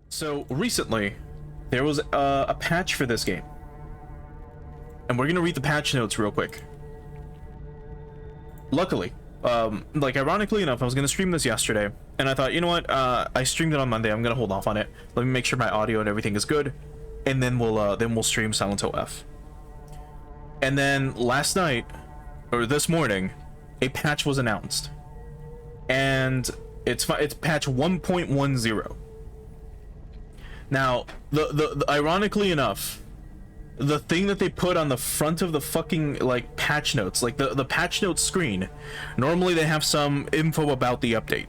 So recently, there was a patch for this game, and we're gonna read the patch notes real quick. Luckily, like ironically enough, I was gonna stream this yesterday, and I thought, you know what? I streamed it on Monday. I'm gonna hold off on it. Let me make sure my audio and everything is good, and then we'll stream Silent Hill F. And then last night, or this morning, a patch was announced, and it's patch 1.10. Now, the ironically enough, the thing that they put on the front of the fucking like patch notes, like the patch notes screen, normally they have some info about the update,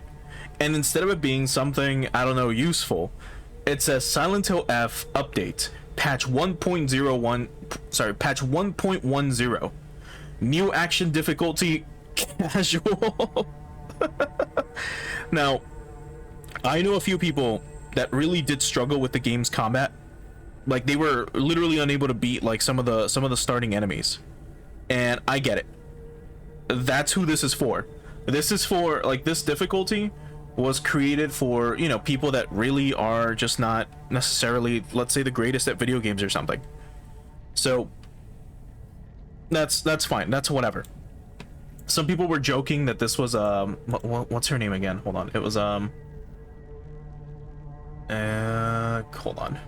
and instead of it being something, I don't know, useful, it says Silent Hill F update patch 1.01, sorry, patch 1.10, new action difficulty casual. Now, I know a few people that really did struggle with the game's combat. Like, they were literally unable to beat like some of the starting enemies, and I get it. That's who this is for. This is for, like, this difficulty was created for, you know, people that really are just not necessarily, let's say, the greatest at video games or something. So that's fine. That's whatever. Some people were joking that this was what's her name again? Hold on. It was hold on.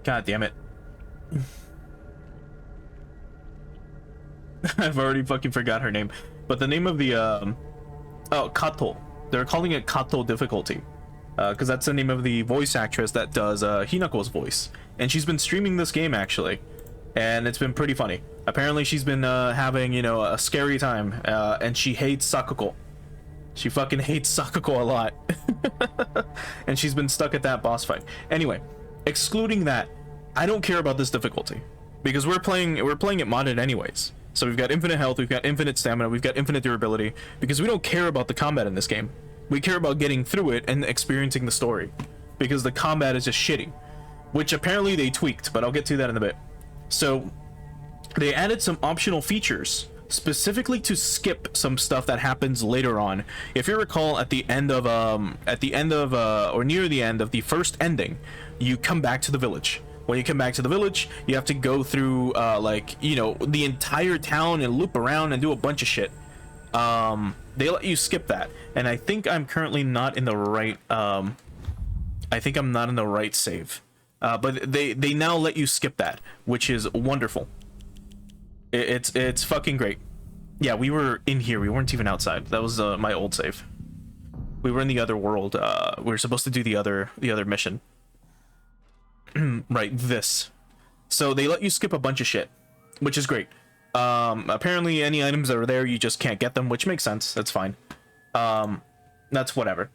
God damn it. I've already fucking forgot her name. But the name of the oh, Kato. They're calling it Kato difficulty. Because that's the name of the voice actress that does Hinako's voice. And she's been streaming this game, actually. And it's been pretty funny. Apparently she's been having, you know, a scary time. And she hates Sakuko. She fucking hates Sakuko a lot. And she's been stuck at that boss fight. Anyway, excluding that, I don't care about this difficulty. Because we're playing it modded anyways. So we've got infinite health, we've got infinite stamina, we've got infinite durability. Because we don't care about the combat in this game. We care about getting through it and experiencing the story. Because the combat is just shitty. Which apparently they tweaked, but I'll get to that in a bit. So they added some optional features specifically to skip some stuff that happens later on. If you recall, at the end of or near the end of the first ending, you come back to the village. When you come back to the village, you have to go through like, you know, the entire town and loop around and do a bunch of shit. They let you skip that, and I think I'm currently not in the right I think I'm not in the right save. But they now let you skip that, which is wonderful. It's fucking great. Yeah, we were in here. We weren't even outside. That was my old save. We were in the other world. We were supposed to do the other mission. Right, this. So they let you skip a bunch of shit, which is great. Apparently any items that are there, you just can't get them, which makes sense. That's fine. That's whatever.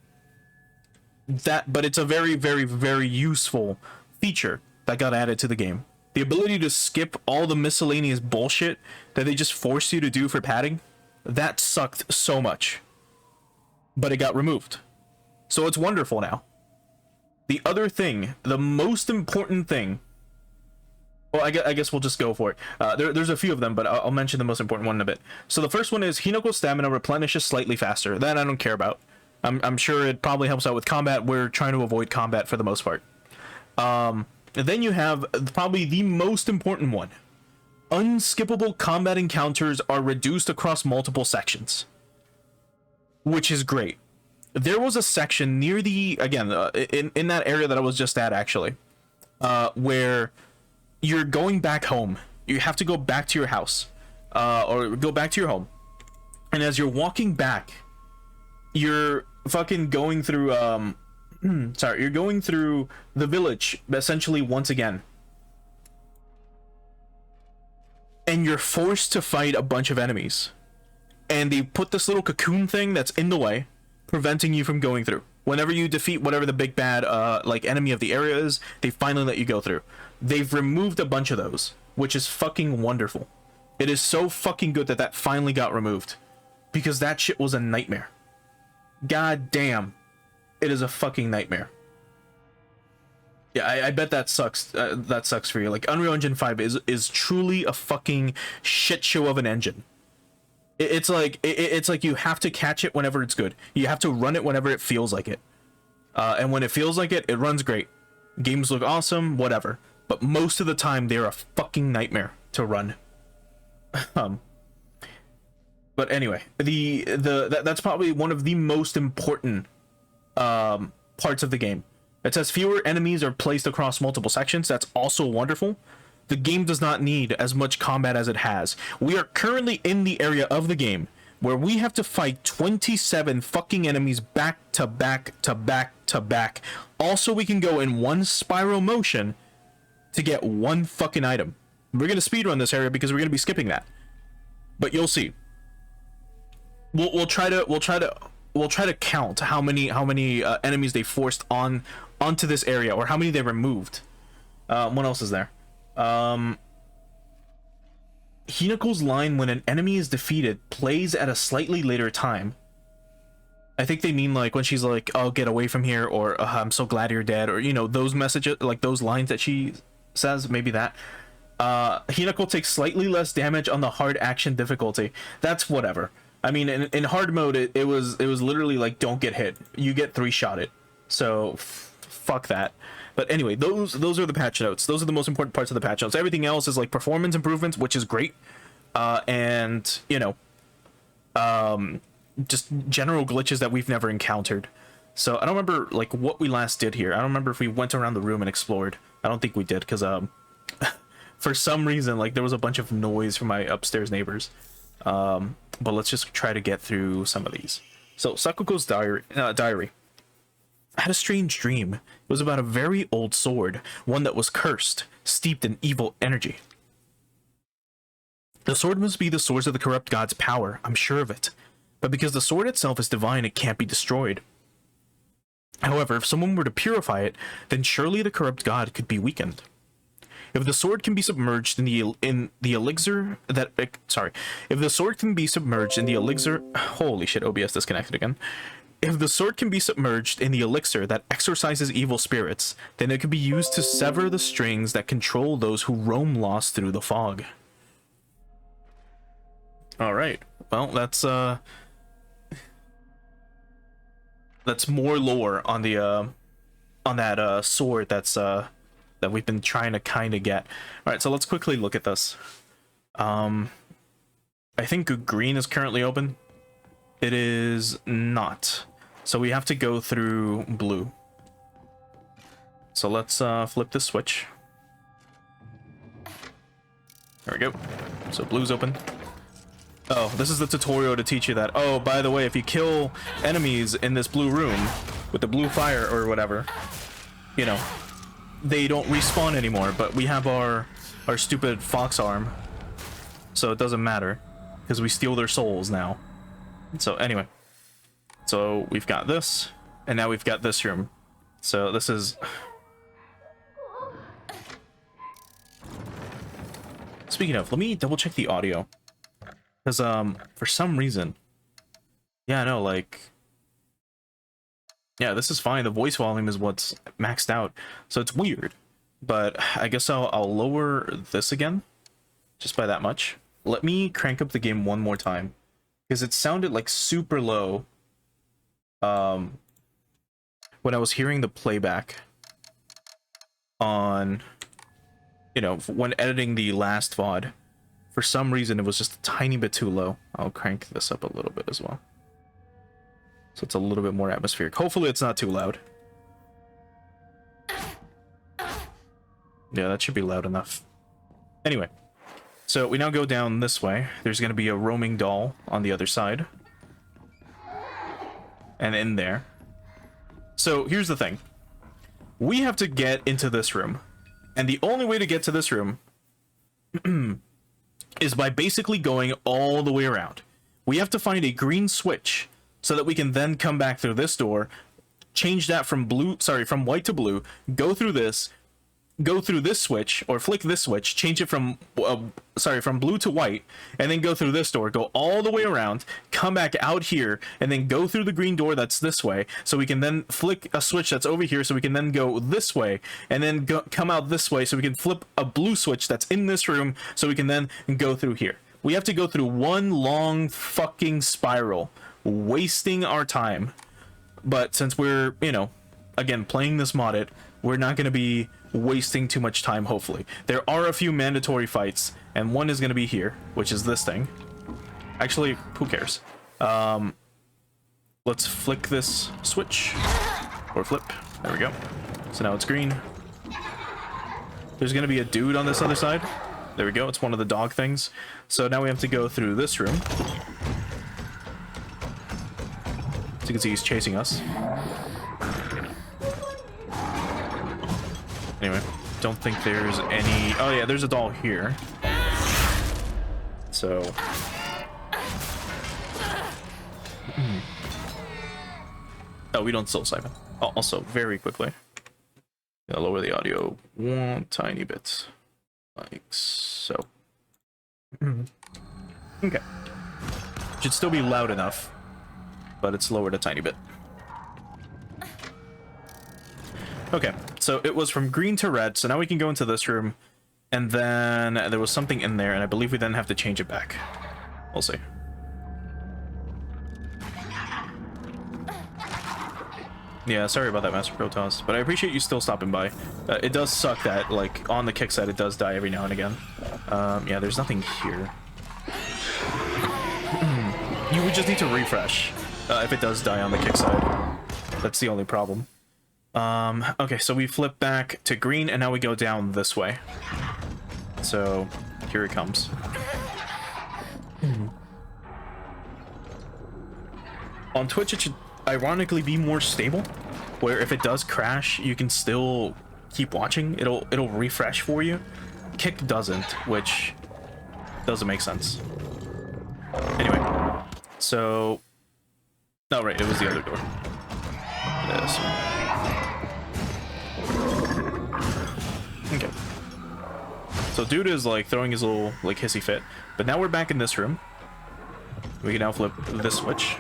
But it's a very, very, very useful feature that got added to the game. The ability to skip all the miscellaneous bullshit that they just forced you to do for padding, that sucked so much. But it got removed. So it's wonderful now. The other thing, the most important thing, well, I guess we'll just go for it. There's a few of them, but I'll mention the most important one in a bit. So the first one is Hinako's stamina replenishes slightly faster. That I don't care about. I'm sure it probably helps out with combat. We're trying to avoid combat for the most part. And then you have probably the most important one. Unskippable combat encounters are reduced across multiple sections, which is great. There was a section near the, again, in that area that I was just at, actually, where you're going back home. You have to go back to your house, or go back to your home. And as you're walking back, you're fucking going through, sorry, you're going through the village, essentially, once again. And you're forced to fight a bunch of enemies. And they put this little cocoon thing that's in the way, preventing you from going through. Whenever you defeat whatever the big bad, like, enemy of the area is, they finally let you go through. They've removed a bunch of those, which is fucking wonderful. It is so fucking good that that finally got removed. Because that shit was a nightmare. God damn. It is a fucking nightmare. Yeah, I bet that sucks. That sucks for you. Like, Unreal Engine 5 is truly a fucking shit show of an engine. It's like you have to catch it whenever it's good. You have to run it whenever it feels like it. And when it feels like it runs great. Games look awesome, whatever. But most of the time, they're a fucking nightmare to run. But anyway, that's probably one of the most important parts of the game. It says fewer enemies are placed across multiple sections. That's also wonderful. The game does not need as much combat as it has. We are currently in the area of the game where we have to fight 27 fucking enemies back to back to back to back. Also, we can go in one spiral motion to get one fucking item. We're gonna speedrun this area because we're gonna be skipping that. But you'll see. We'll try to count how many enemies they forced onto this area, or how many they removed. What else is there? Hinako's line when an enemy is defeated plays at a slightly later time. I think they mean like when she's like, "Oh, get away from here," or "I'm so glad you're dead," or those messages, like those lines that she says. Maybe that. Hinako takes slightly less damage on the hard action difficulty. That's whatever. I mean, in hard mode, it was literally like, don't get hit. You get 3-shotted. So fuck that. But anyway, those are the patch notes. Those are the most important parts of the patch notes. Everything else is like performance improvements, which is great. And just general glitches that we've never encountered. So I don't remember like what we last did here. I don't remember if we went around the room and explored. I don't think we did, because for some reason, like, there was a bunch of noise from my upstairs neighbors. But let's just try to get through some of these. So Sakuko's diary. I had a strange dream. It was about a very old sword, one that was cursed, steeped in evil energy. The sword must be the source of the corrupt god's power, I'm sure of it. But because the sword itself is divine, it can't be destroyed. However, if someone were to purify it, then surely the corrupt god could be weakened. If the sword can be submerged in the elixir that if the sword can be submerged in the elixir, holy shit, OBS disconnected again. If the sword can be submerged in the elixir that exorcises evil spirits, then it could be used to sever the strings that control those who roam lost through the fog. All right. Well, that's more lore on the on that sword that's that we've been trying to kind of get. All right, so let's quickly look at this. I think green is currently open. It is not. So we have to go through blue. So let's flip the switch. There we go. So blue's open. Oh, this is the tutorial to teach you that. Oh, by the way, if you kill enemies in this blue room with the blue fire or whatever, they don't respawn anymore, but we have our stupid fox arm, so it doesn't matter because we steal their souls now. So anyway, so we've got this, and now we've got this room. So this is, speaking of, let me double check the audio, because for some reason, yeah, no, like, yeah, this is fine. The voice volume is what's maxed out, so it's weird. But I guess I'll lower this again, just by that much. Let me crank up the game one more time, because it sounded like super low when I was hearing the playback on, when editing the last VOD. For some reason, it was just a tiny bit too low. I'll crank this up a little bit as well, so it's a little bit more atmospheric. Hopefully it's not too loud. Yeah, that should be loud enough. Anyway, so we now go down this way. There's going to be a roaming doll on the other side. And in there. So here's the thing. We have to get into this room. And the only way to get to this room is by basically going all the way around. We have to find a green switch so that we can then come back through this door, change that from white to blue, go through this switch, or flick this switch, change it from blue to white, and then go through this door, go all the way around, come back out here, and then go through the green door that's this way, so we can then flick a switch that's over here, so we can then go this way, and then come out this way, so we can flip a blue switch that's in this room, so we can then go through here. we have to go through one long fucking spiral, wasting our time. But since we're, you know, again, playing this modded, we're not going to be wasting too much time, hopefully. There are a few mandatory fights, and one is going to be here, which is this thing. Actually, who cares? Let's flick this switch. Or flip. There we go. So now it's green. There's going to be a dude on this other side. There we go. It's one of the dog things. So now we have to go through this room. So you can see he's chasing us. Anyway, don't think there's any... Oh yeah, there's a doll here. So... Oh, we don't soul siphon. Oh, also, very quickly. I'll lower the audio one tiny bit. Like so. Okay. Should still be loud enough, but it's lowered a tiny bit. Okay, so it was from green to red, so now we can go into this room, and then there was something in there, and I believe we then have to change it back. We'll see. Yeah, sorry about that, Master Protoss, but I appreciate you still stopping by. It does suck that, like, on the kick side, it does die every now and again. Yeah, there's nothing here. You would just need to refresh if it does die on the kick side. That's the only problem. Okay, so we flip back to green, and now we go down this way. So, here it comes. On Twitch, it should ironically be more stable, where if it does crash, you can still keep watching. It'll refresh for you. Kick doesn't, which doesn't make sense. Anyway, so... Oh, right, it was the other door. This one. Okay. So dude is like throwing his little like hissy fit, but now we're back in this room. We can now flip this switch.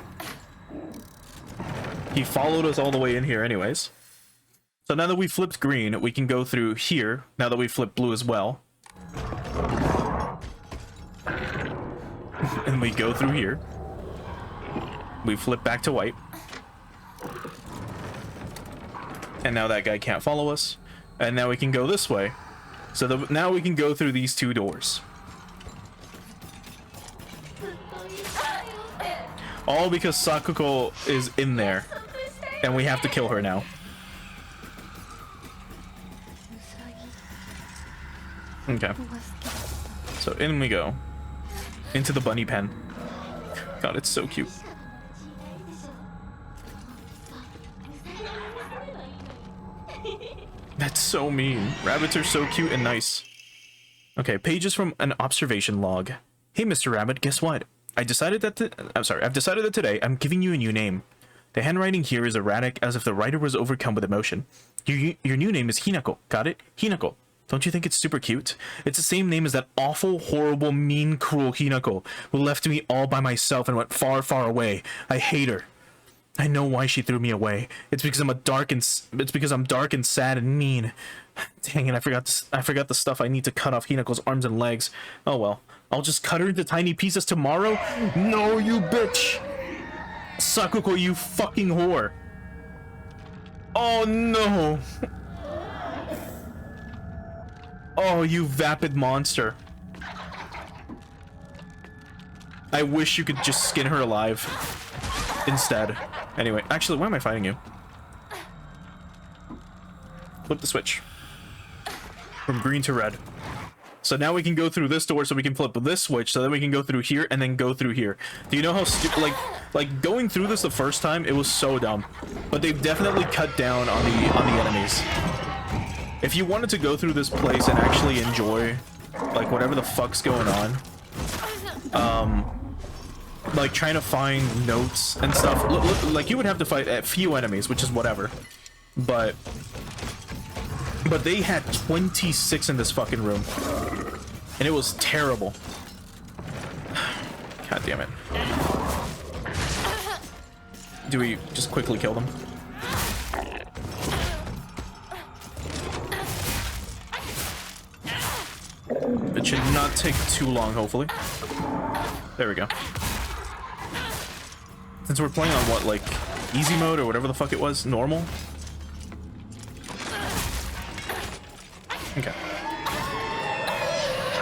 He followed us all the way in here anyways. So now that we flipped green, we can go through here, now that we flipped blue as well. And we go through here. We flip back to white. And now that guy can't follow us. And now we can go this way. So now we can go through these two doors. All because Sakuko is in there. And we have to kill her now. Okay. So in we go. Into the bunny pen. God, it's so cute. That's so mean. Rabbits are so cute and nice. Okay, pages from an observation log. Hey, Mr. Rabbit, guess what? I've decided that today I'm giving you a new name. The handwriting here is erratic, as if the writer was overcome with emotion. Your new name is Hinako. Got it? Hinako. Don't you think it's super cute? It's the same name as that awful, horrible, mean, cruel Hinako, who left me all by myself and went far, far away. I hate her. I know why she threw me away. It's because I'm dark and sad and mean. Dang it, I forgot the stuff I need to cut off Hinako's arms and legs. Oh well. I'll just cut her into tiny pieces tomorrow? No, you bitch! Sakuko, you fucking whore. Oh no. Oh, you vapid monster. I wish you could just skin her alive instead. Anyway, actually, why am I fighting you? Flip the switch. From green to red. So now we can go through this door, so we can flip this switch, so then we can go through here and then go through here. Do you know how stupid, like going through this the first time, it was so dumb. But they've definitely cut down on the enemies. If you wanted to go through this place and actually enjoy, like, whatever the fuck's going on, like trying to find notes and stuff, like you would have to fight a few enemies, which is whatever. But they had 26 in this fucking room, and it was terrible. God damn it. Do we just quickly kill them? Bitch. Should not take too long, hopefully. There we go. Since we're playing on what, like, easy mode or whatever the fuck it was, normal. Okay.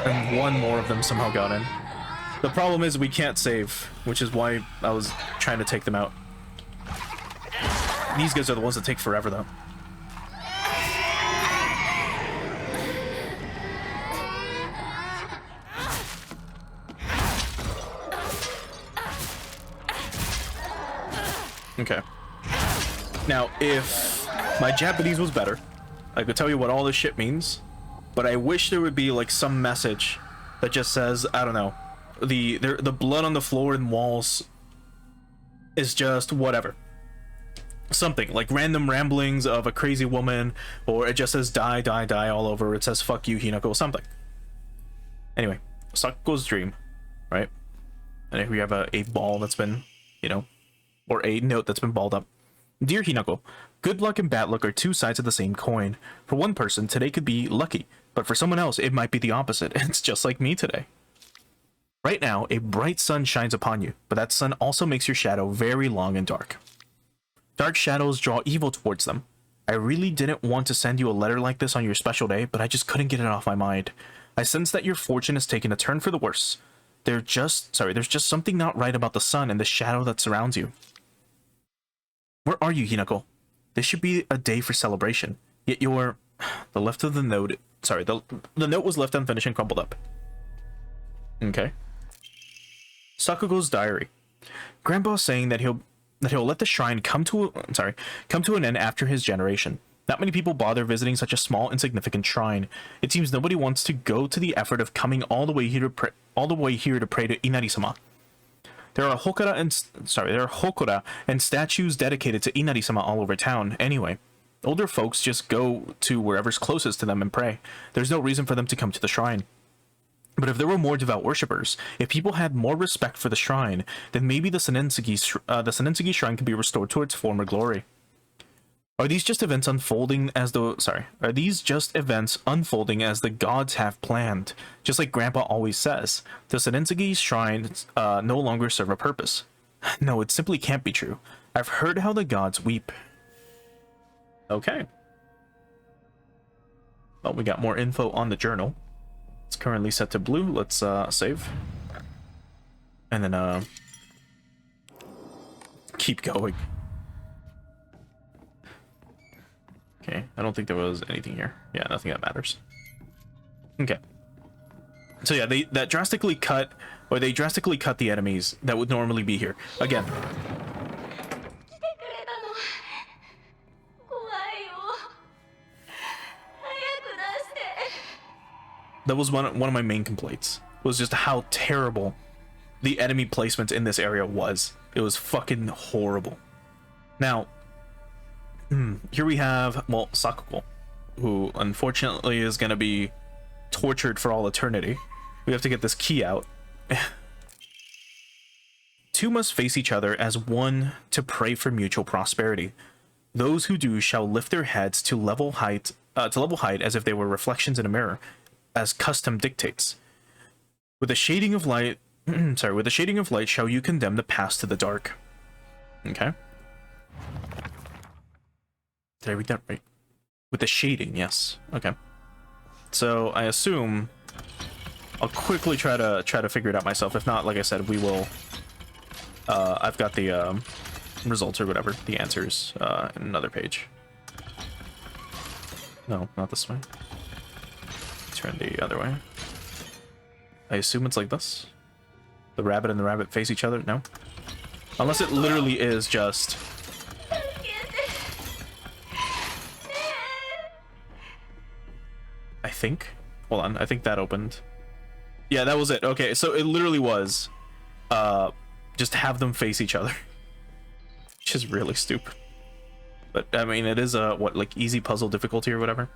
And one more of them somehow got in. The problem is we can't save, which is why I was trying to take them out. These guys are the ones that take forever, though. Okay. Now, if my Japanese was better, I could tell you what all this shit means, but I wish there would be, like, some message that just says, I don't know, the blood on the floor and walls is just whatever. Something, like random ramblings of a crazy woman, or it just says die, die, die all over, it says fuck you, Hinako, something. Anyway, Sakuko's dream, right? And here we have a ball that's been, you know, or a note that's been balled up. Dear Hinako, good luck and bad luck are two sides of the same coin. For one person, today could be lucky, but for someone else, it might be the opposite. It's just like me today. Right now, a bright sun shines upon you, but that sun also makes your shadow very long and dark. Dark shadows draw evil towards them. I really didn't want to send you a letter like this on your special day, but I just couldn't get it off my mind. I sense that your fortune has taken a turn for the worse. There's just something not right about the sun and the shadow that surrounds you. Where are you, Hinako? This should be a day for celebration. Yet you're... The left of the note... Sorry, the note was left unfinished and crumpled up. Okay. Sakugo's diary. Grandpa's saying that he'll let the shrine come to an end after his generation. Not many people bother visiting such a small, insignificant shrine. It seems nobody wants to go to the effort of coming all the way here to pray to Inari-sama. There are hokora and statues dedicated to Inari-sama all over town. Anyway, older folks just go to wherever's closest to them and pray. There's no reason for them to come to the shrine. But if there were more devout worshippers, if people had more respect for the shrine, then maybe the Senensugi shrine could be restored to its former glory. Are these just events unfolding as the gods have planned? Just like Grandpa always says, the Senensugi shrine no longer serve a purpose. No, it simply can't be true. I've heard how the gods weep. Okay. Well, we got more info on the journal. It's currently set to blue. Let's save. And then keep going. Okay, I don't think there was anything here. Yeah, nothing that matters. Okay. So yeah, they drastically cut the enemies that would normally be here. Again. That was one of my main complaints, was just how terrible the enemy placement in this area was. It was fucking horrible. Now, here we have, well, Sakuko, who unfortunately is going to be tortured for all eternity. We have to get this key out. Two must face each other as one to pray for mutual prosperity. Those who do shall lift their heads to level height as if they were reflections in a mirror, as custom dictates. With a shading of light, with a shading of light shall you condemn the past to the dark. Okay. Did I read that right? With the shading, yes. Okay. So I assume I'll quickly try to figure it out myself. If not, like I said, we will. I've got the results or whatever, the answers in another page. No, not this way. Turn the other way. I assume it's like this. The rabbit and the rabbit face each other. No, unless it literally is just. I think. Hold on. I think that opened. Yeah, that was it. Okay, so it literally was just have them face each other. Which is really stupid. But I mean, it is a what, like easy puzzle difficulty or whatever.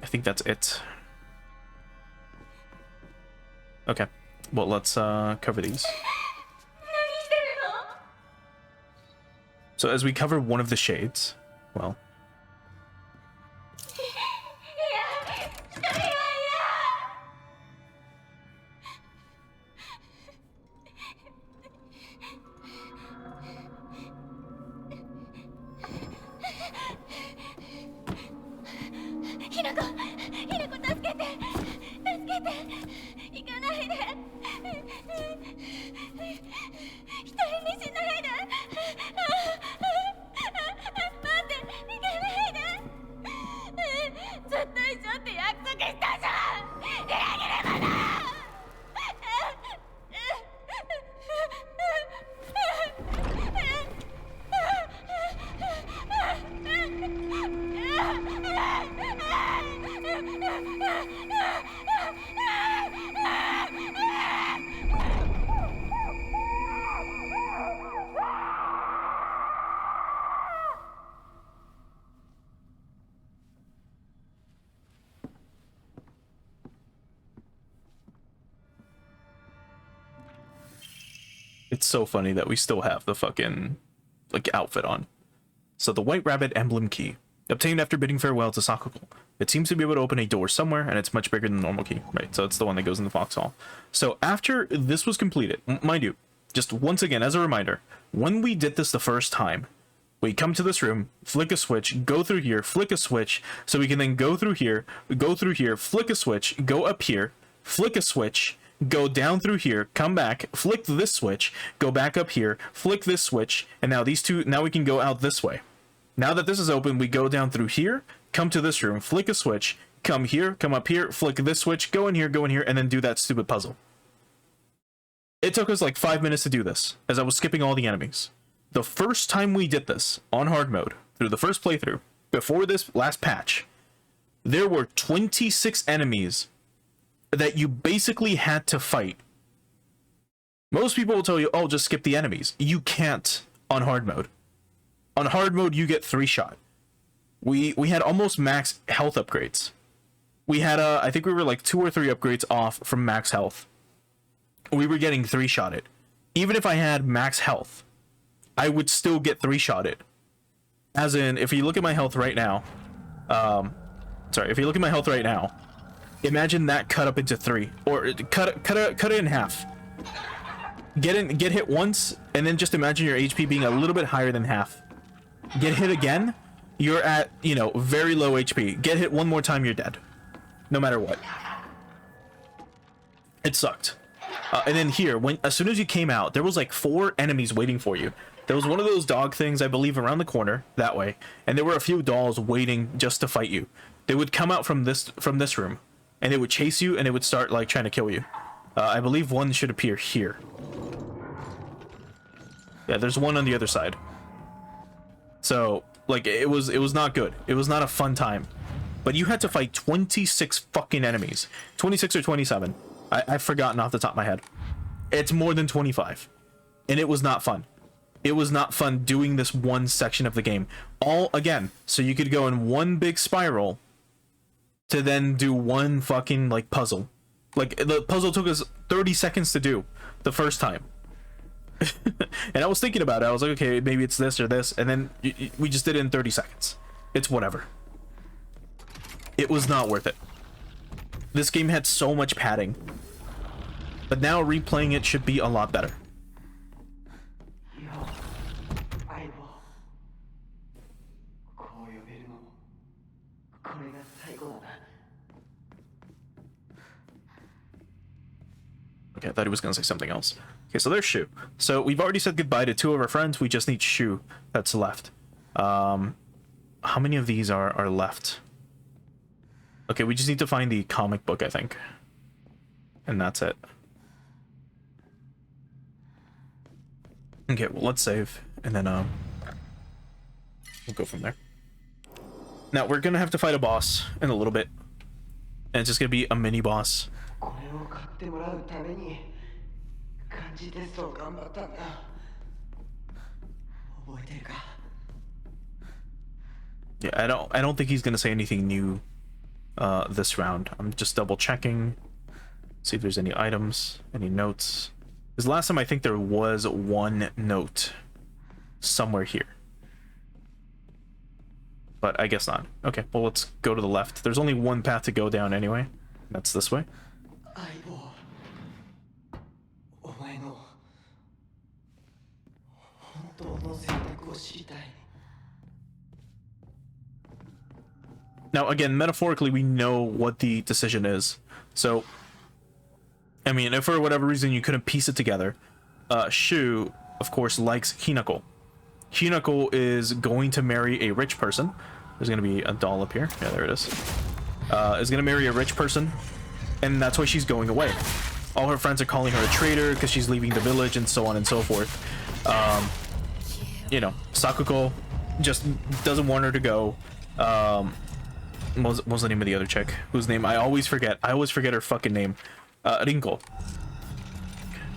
I think that's it. Okay. Well, let's cover these. So as we cover one of the shades, well, It's so funny that we still have the fucking, like, outfit on. So the White Rabbit Emblem Key. Obtained after bidding farewell to Sakuko. It seems to be able to open a door somewhere, and it's much bigger than the normal key. Right, so it's the one that goes in the foxhole. So after this was completed, mind you, just once again, as a reminder, when we did this the first time, we come to this room, flick a switch, go through here, flick a switch, so we can then go through here, flick a switch, go up here, flick a switch, go down through here, come back, flick this switch, go back up here, flick this switch, and now these two, now we can go out this way. Now that this is open, we go down through here, come to this room, flick a switch, come here, come up here, flick this switch, go in here, and then do that stupid puzzle. It took us like 5 minutes to do this, as I was skipping all the enemies. The first time we did this, on hard mode, through the first playthrough, before this last patch, there were 26 enemies that you basically had to fight. Most people will tell you, oh, just skip the enemies. You can't on hard mode. On hard mode, you get 3-shot. We had almost max health upgrades. We had, I think we were like 2 or 3 upgrades off from max health. We were getting 3-shotted. Even if I had max health, I would still get 3-shotted. As in, if you look at my health right now, if you look at my health right now, imagine that cut up into 3, or cut it in half. Get hit once, and then just imagine your HP being a little bit higher than half. Get hit again, you're at, very low HP. Get hit one more time, you're dead. No matter what. It sucked. And then here, as soon as you came out, there was like 4 enemies waiting for you. There was one of those dog things, I believe, around the corner, that way. And there were a few dolls waiting just to fight you. They would come out from this room, and they would chase you, and it would start, like, trying to kill you. I believe one should appear here. Yeah, there's one on the other side. So, like, it was not good. It was not a fun time. But you had to fight 26 fucking enemies. 26 or 27. I've forgotten off the top of my head. It's more than 25. And it was not fun. It was not fun doing this one section of the game. All, again, so you could go in one big spiral to then do one fucking, like, puzzle. Like, the puzzle took us 30 seconds to do the first time. And I was thinking about it. I was like, okay, maybe it's this or this. And then we just did it in 30 seconds. It's whatever. It was not worth it. This game had so much padding. But now replaying it should be a lot better. Okay, I thought he was going to say something else. Okay, so there's Shu. So we've already said goodbye to 2 of our friends. We just need Shu that's left. How many of these are left? Okay, we just need to find the comic book, I think. And that's it. Okay, well, let's save. And then, we'll go from there. Now, we're going to have to fight a boss in a little bit. And it's just going to be a mini boss. Yeah, I don't think he's gonna say anything new this round. I'm just double checking, see if there's any items, any notes. Because last time I think there was one note somewhere here. But I guess not. Okay, well, let's go to the left. There's only one path to go down anyway. That's this way. Now, again, metaphorically, we know what the decision is. So, I mean, if for whatever reason you couldn't piece it together, Shu, of course, likes Hinako. Hinako is going to marry a rich person. There's going to be a doll up here. Yeah, there it is. Is going to marry a rich person, and that's why she's going away. All her friends are calling her a traitor because she's leaving the village and so on and so forth. You know, Sakuko just doesn't want her to go. What was the name of the other chick? Whose name I always forget. I always forget her fucking name. Rinko.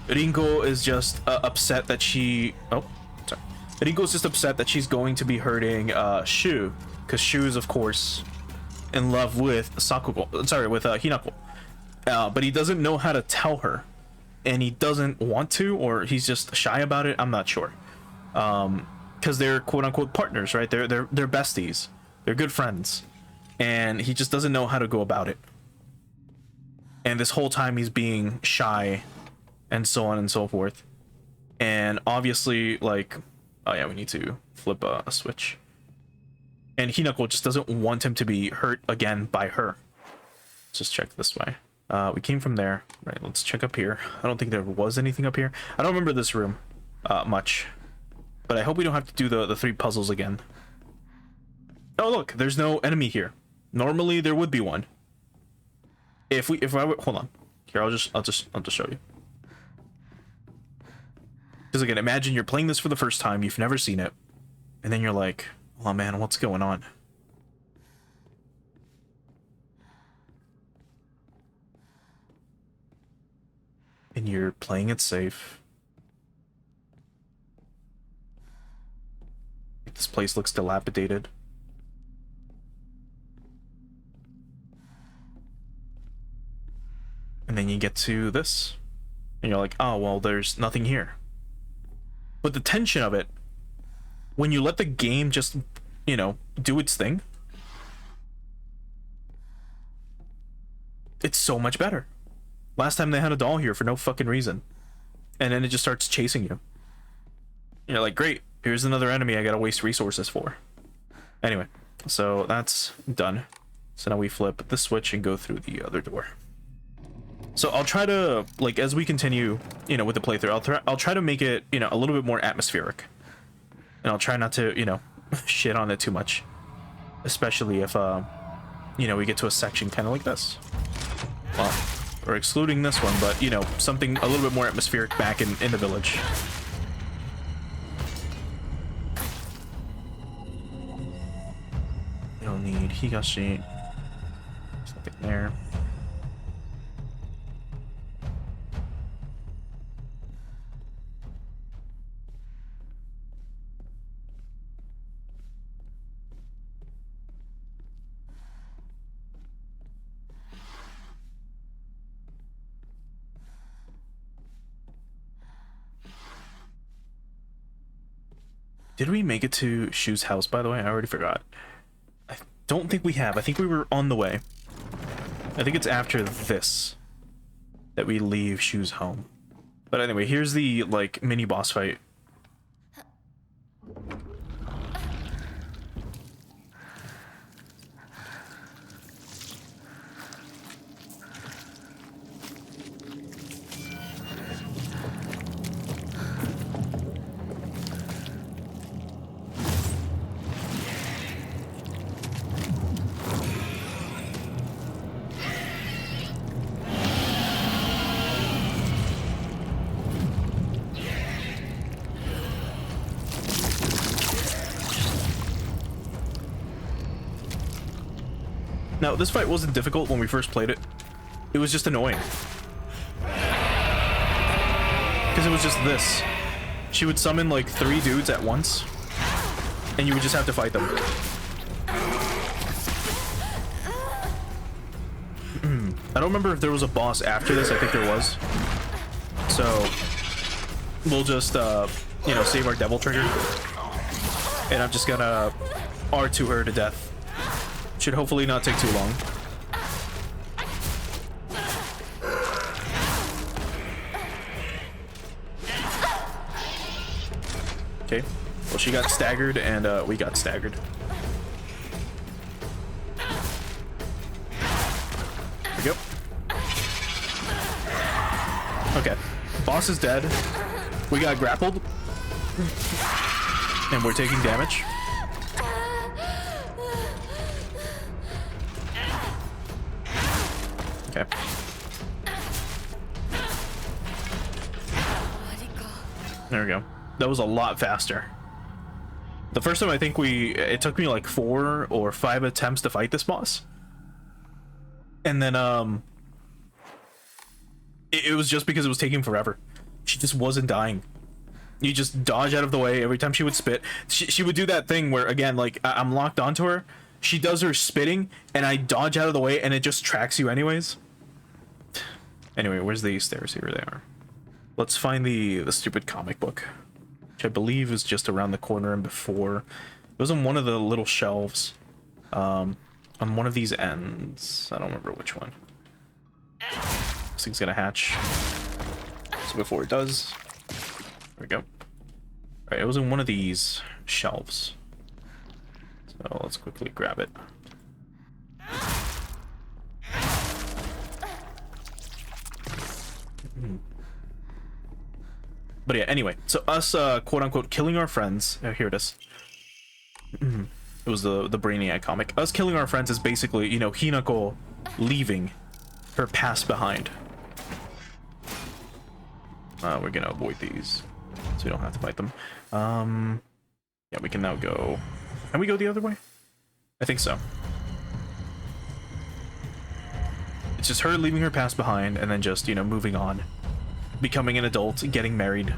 Rinko is just upset that she... Oh, sorry. Rinko's just upset that she's going to be hurting Shu. Because Shu is, of course, in love with Sakuko. Sorry, with Hinako. But he doesn't know how to tell her. And he doesn't want to, or he's just shy about it. I'm not sure. Because they're quote-unquote partners, right? They're besties. They're good friends. And he just doesn't know how to go about it. And this whole time he's being shy and so on and so forth. And obviously, like... Oh yeah, we need to flip a switch. And Hinako just doesn't want him to be hurt again by her. Let's just check this way. We came from there. Right, let's check up here. I don't think there was anything up here. I don't remember this room much. But I hope we don't have to do the 3 puzzles again. Oh look, there's no enemy here. Normally there would be one. If I were, hold on. Here, I'll just show you. Because again, imagine you're playing this for the first time, you've never seen it, and then you're like, oh man, what's going on? And you're playing it safe. This place looks dilapidated. And then you get to this, and you're like, oh, well, there's nothing here. But the tension of it, when you let the game just, you know, do its thing, it's so much better. Last time they had a doll here for no fucking reason. And then it just starts chasing you. You're like, great, here's another enemy I gotta waste resources for. Anyway, so that's done. So now we flip the switch and go through the other door. So I'll try to, like, as we continue, you know, with the playthrough, I'll try to make it, you know, a little bit more atmospheric. And I'll try not to, you know, shit on it too much. Especially if, you know, we get to a section kind of like this. Well, we're excluding this one, but, you know, something a little bit more atmospheric back in the village. We don't need Higurashi. Something there. Did we make it to Shu's house, by the way? I already forgot. I don't think we have. I think we were on the way. I think it's after this that we leave Shu's home. But anyway, here's the, like, mini boss fight. Now, this fight wasn't difficult when we first played it. It was just annoying. Because it was just this. She would summon like 3 dudes at once, and you would just have to fight them. I don't remember if there was a boss after this. I think there was. So, we'll just, you know, save our devil trigger. And I'm just gonna R2 her to death. Should hopefully not take too long. Okay. Well, she got staggered, and we got staggered. There we go. Okay. Boss is dead. We got grappled. And we're taking damage. Okay. There we go. That was a lot faster. The first time I think it took me like 4 or 5 attempts to fight this boss. And then it was just because it was taking forever. She just wasn't dying. You just dodge out of the way every time she would spit. She would do that thing where, again, like, I'm locked onto her. She does her spitting, and I dodge out of the way, and it just tracks you anyways. Anyway, where's the stairs? Here they are. Let's find the stupid comic book, which I believe is just around the corner and before. It was on one of the little shelves. On one of these ends. I don't remember which one. This thing's gonna hatch. So before it does... There we go. Alright, it was in one of these shelves. So let's quickly grab it. But yeah, anyway. So us, quote-unquote, killing our friends... Oh, here it is. It was the Brainiac comic. Us killing our friends is basically, you know, Hinako leaving her past behind. We're gonna avoid these, so we don't have to fight them. Yeah, we can now go... Can we go the other way? I think so. It's just her leaving her past behind and then just, you know, moving on. Becoming an adult, getting married.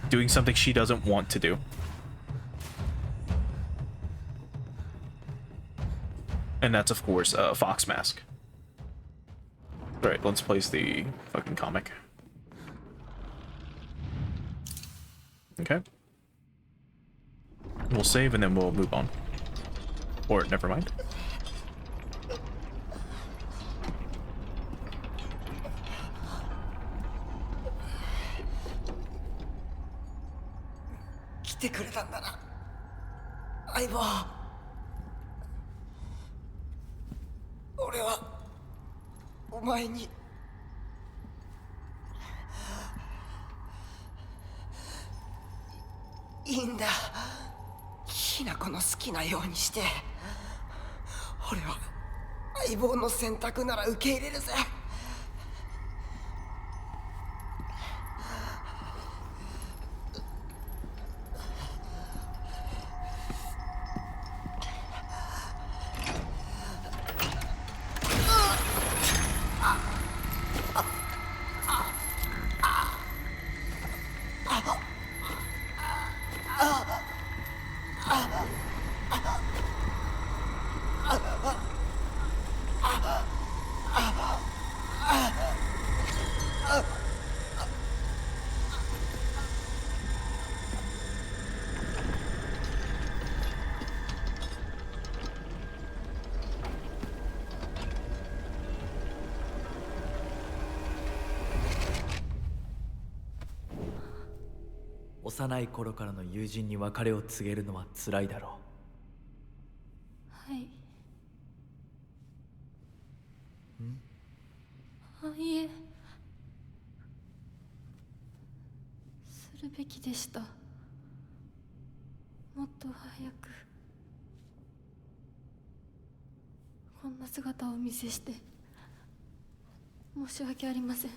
Doing something she doesn't want to do. And that's, of course, a fox mask. Alright, let's place the fucking comic. Okay. We'll save and then we'll move on. Or, never mind.幼い頃からの友人に別れを告げるのは辛いだろう。はい。いえ。するべきでした。もっと早く。こんな姿をお見せして申し訳ありません。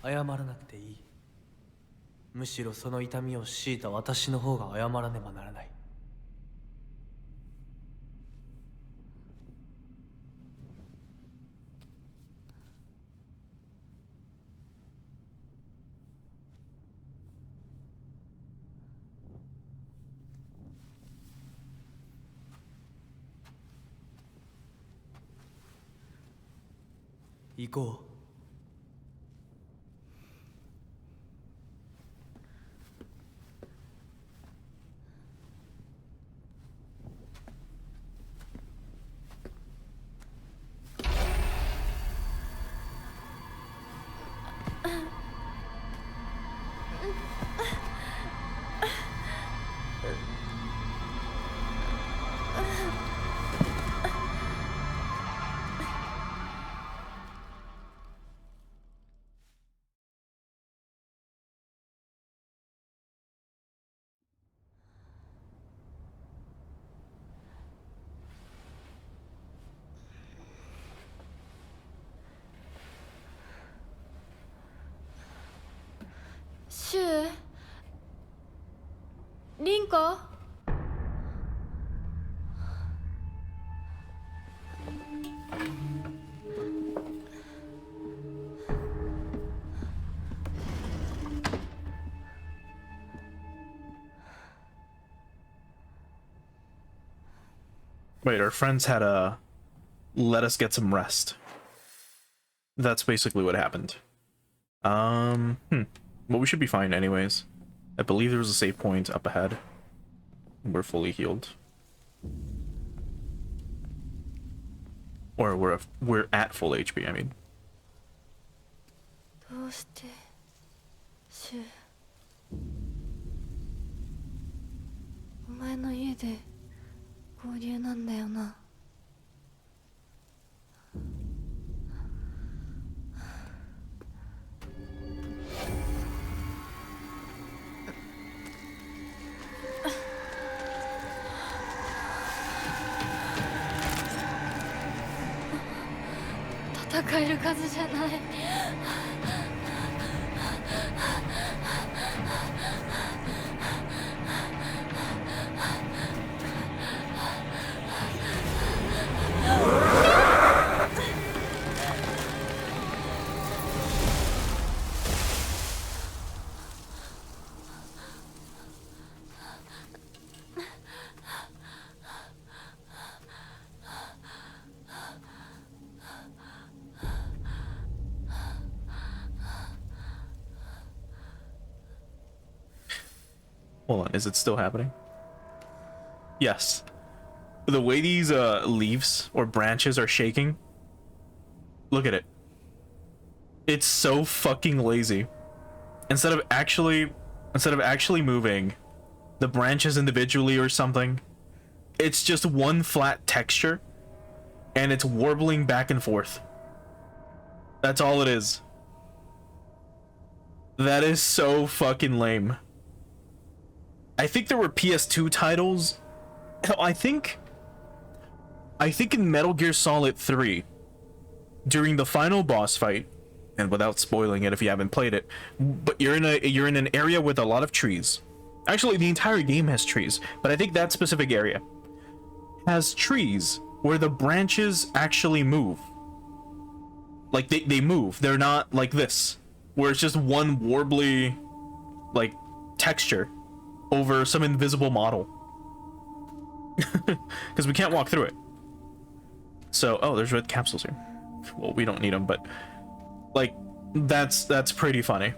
謝らなくていい。むしろその痛みを強いた私の方が謝らねばならない。行こう。シュウリンコ Wait, our friends had a let us get some rest. That's basically what happened. Well, we should be fine anyways. I believe there was a save point up ahead. We're fully healed. Or we're at full HP, I mean. どうしてシュウお前の家で合流なんだよな戦える数じゃないHold on, is it still happening? Yes. The way these leaves or branches are shaking. Look at it. It's so fucking lazy. Instead of actually moving the branches individually or something, it's just one flat texture and it's warbling back and forth. That's all it is. That is so fucking lame. I think there were PS2 titles. I think in Metal Gear Solid 3, during the final boss fight, and without spoiling it if you haven't played it, but you're in an area with a lot of trees. Actually, the entire game has trees, but I think that specific area has trees where the branches actually move. Like they move. They're not like this, where it's just one warbly like texture over some invisible model. Because we can't walk through it. So, oh, there's red capsules here. Well, we don't need them, but like that's pretty funny.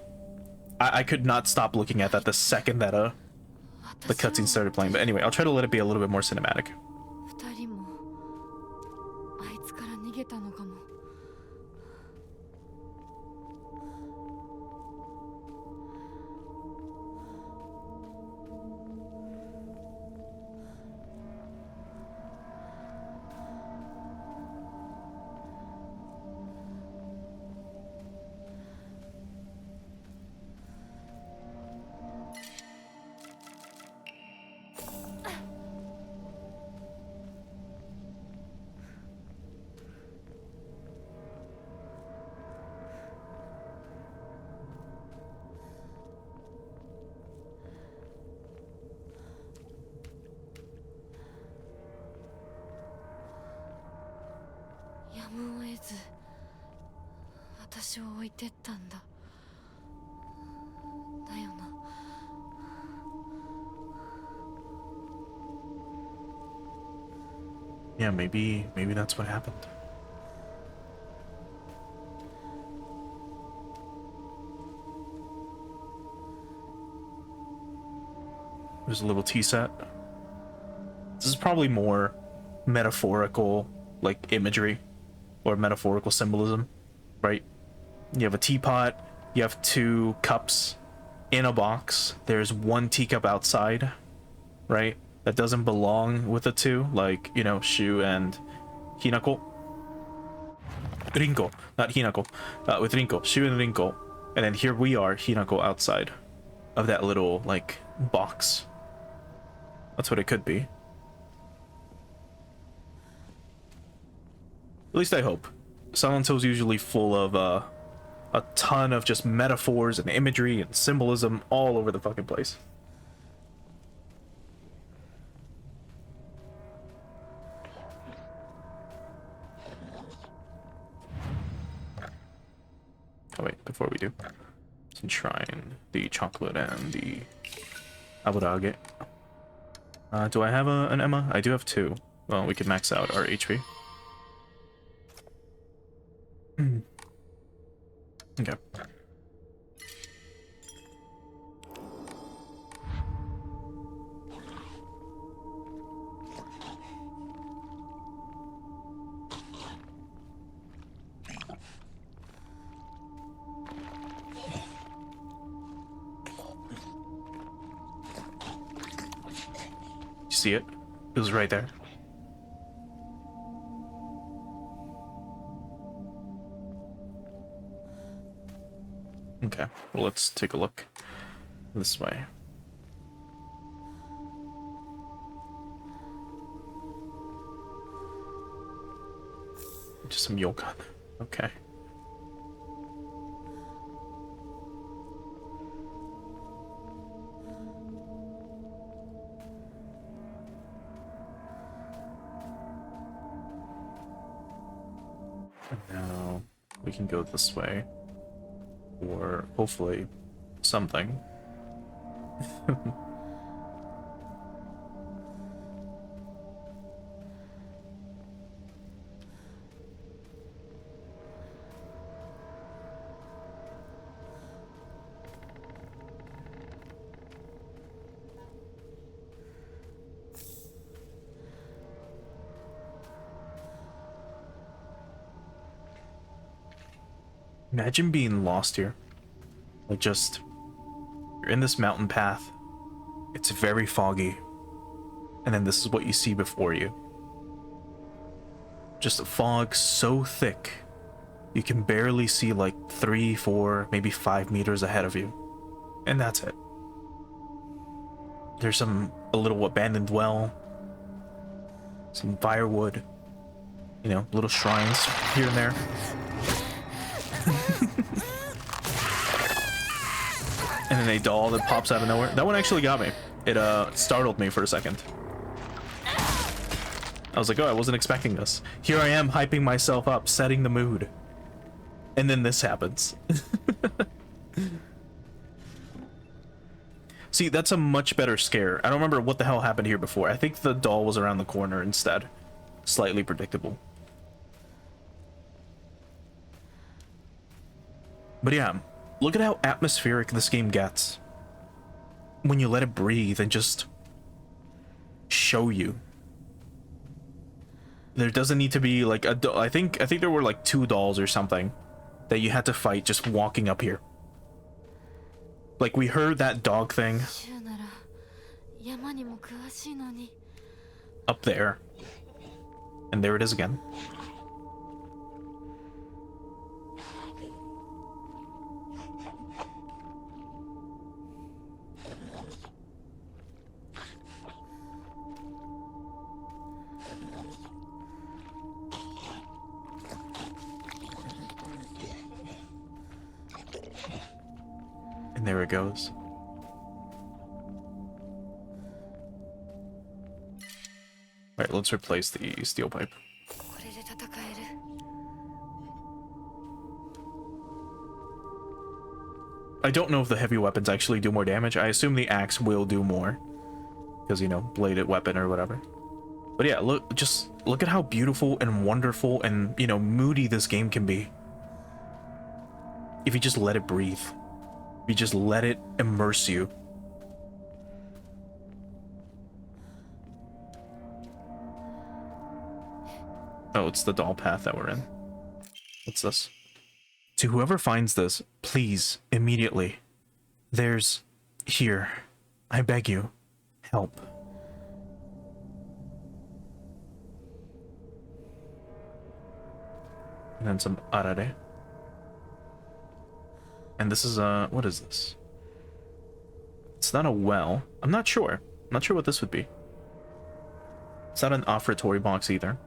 I could not stop looking at that the second that the cutscene started playing. But anyway, I'll try to let it be a little bit more cinematic. 二人もあいつから逃げたのかも やむを得ず私を置いてったんだだよな Yeah, maybe that's what happened. There's a little tea set. This is probably more metaphorical, like imagery or metaphorical symbolism, right? You have a teapot, you have two cups in a box. There's one teacup outside, right? That doesn't belong with the two, like, you know, Shu and Hinako. Rinko, not Hinako, with Rinko, Shu and Rinko. And then here we are, Hinako outside of that little, like, box. That's what it could be. At least I hope. Silent Hill's usually full of a ton of just metaphors and imagery and symbolism all over the fucking place. Oh wait, before we do, let's enshrine the chocolate and the aburage. Do I have an Emma? I do have 2. Well, we could max out our HP. Okay. You see it? It was right there. Okay, well, let's take a look this way. Just some yoga. Okay. And now we can go this way. Or hopefully something. Imagine being lost here. Like, just, you're in this mountain path, it's very foggy, and then this is what you see before you. Just a fog so thick, you can barely see like 3, 4, maybe 5 meters ahead of you. And that's it. There's a little abandoned well, some firewood, you know, little shrines here and there. And then a doll that pops out of nowhere. That one actually got me. It startled me for a second. I was like, oh, I wasn't expecting this. Here I am hyping myself up, setting the mood. And then this happens. See, that's a much better scare. I don't remember what the hell happened here before. I think the doll was around the corner instead. Slightly predictable. But yeah, look at how atmospheric this game gets when you let it breathe and just show you. There doesn't need to be like I think there were like 2 dolls or something that you had to fight just walking up here. Like, we heard that dog thing up there, and there it is again. And there it goes. Alright, let's replace the steel pipe. I don't know if the heavy weapons actually do more damage. I assume the axe will do more. Because, you know, bladed weapon or whatever. But yeah, just look at how beautiful and wonderful and, you know, moody this game can be. If you just let it breathe. You just let it immerse you. Oh, it's the doll path that we're in. What's this? To whoever finds this, please, immediately. There's... Here. I beg you. Help. And then some arare. And this is what is this? It's not a well. I'm not sure. I'm not sure what this would be. It's not an offertory box either.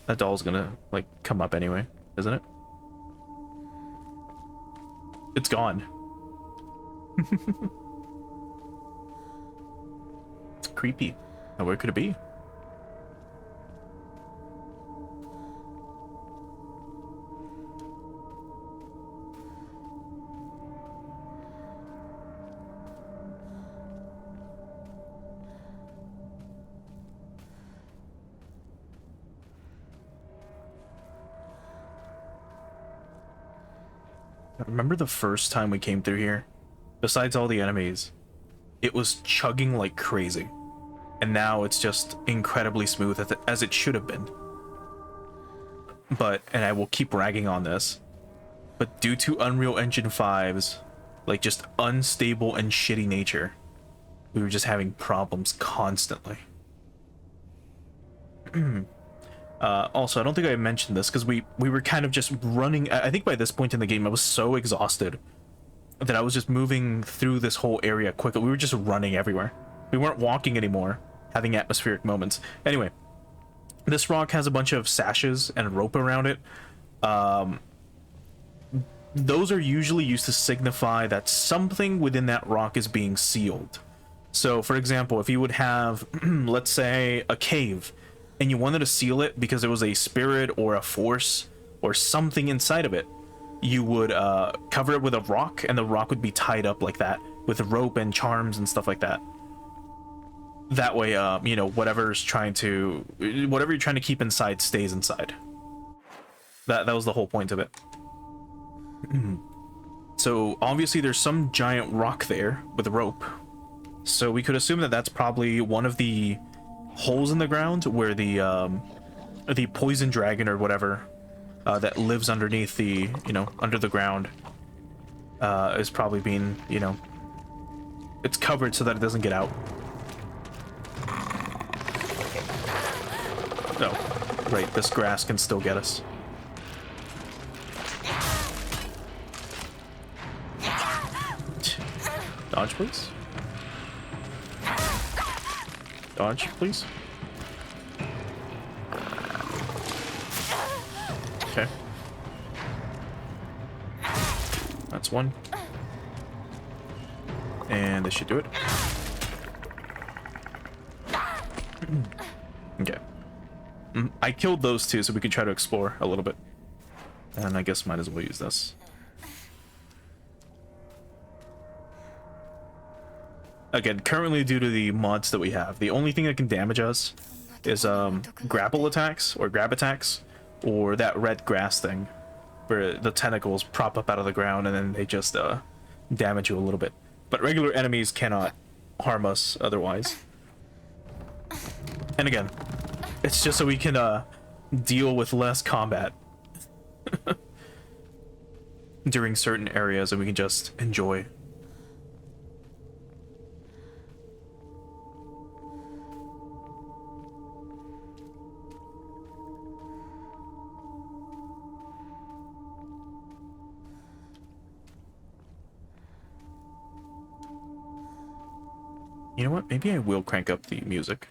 That doll's gonna, like, come up anyway, isn't it? It's gone. It's creepy. Now, where could it be? I remember the first time we came through here, besides all the enemies, it was chugging like crazy. And now it's just incredibly smooth as it should have been. But, and I will keep ragging on this, but due to Unreal Engine 5's, like, just unstable and shitty nature, we were just having problems constantly. Also, I don't think I mentioned this, because we were kind of just running. I think by this point in the game, I was so exhausted that I was just moving through this whole area quickly. We were just running everywhere. We weren't walking anymore, having atmospheric moments. Anyway, this rock has a bunch of sashes and rope around it. Those are usually used to signify that something within that rock is being sealed. So, for example, if you would have, let's say, a cave, and you wanted to seal it because there was a spirit or a force or something inside of it, you would cover it with a rock, and the rock would be tied up like that with rope and charms and stuff like that. That way, you know, whatever you're trying to keep inside stays inside. That was the whole point of it. So obviously there's some giant rock there with a rope. So we could assume that that's probably one of the holes in the ground where the poison dragon or whatever that lives underneath the, you know, under the ground is probably being, you know, it's covered so that it doesn't get out. Oh, right, this grass can still get us. Dodge, please. Dodge, please. Okay. That's one. And this should do it. Okay. I killed those two so we could try to explore a little bit. And I guess might as well use this. Again, currently due to the mods that we have, the only thing that can damage us is grapple attacks or grab attacks, or that red grass thing where the tentacles prop up out of the ground and then they just damage you a little bit. But regular enemies cannot harm us otherwise. And again, it's just so we can deal with less combat during certain areas and we can just enjoy. You know what? Maybe I will crank up the music.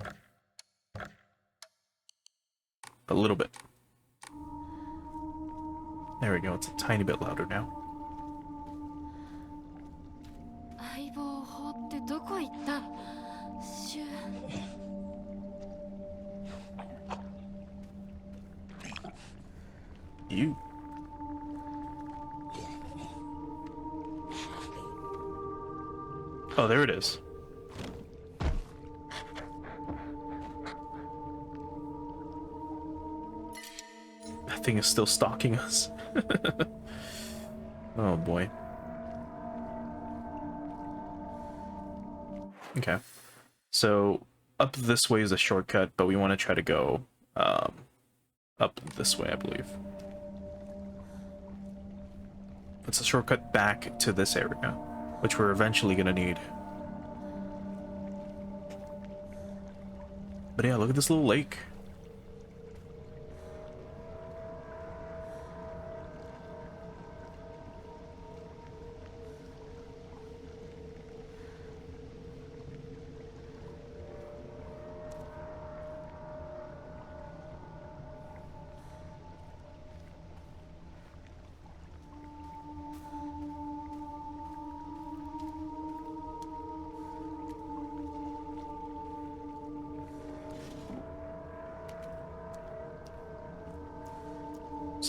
A little bit. There we go. It's a tiny bit louder now. 相棒法ってどこ行ったシュ You. Oh, there it is. That thing is still stalking us. Oh boy. Okay. So up this way is a shortcut, but we want to try to go up this way, I believe. It's a shortcut back to this area, which we're eventually gonna need. But yeah, look at this little lake.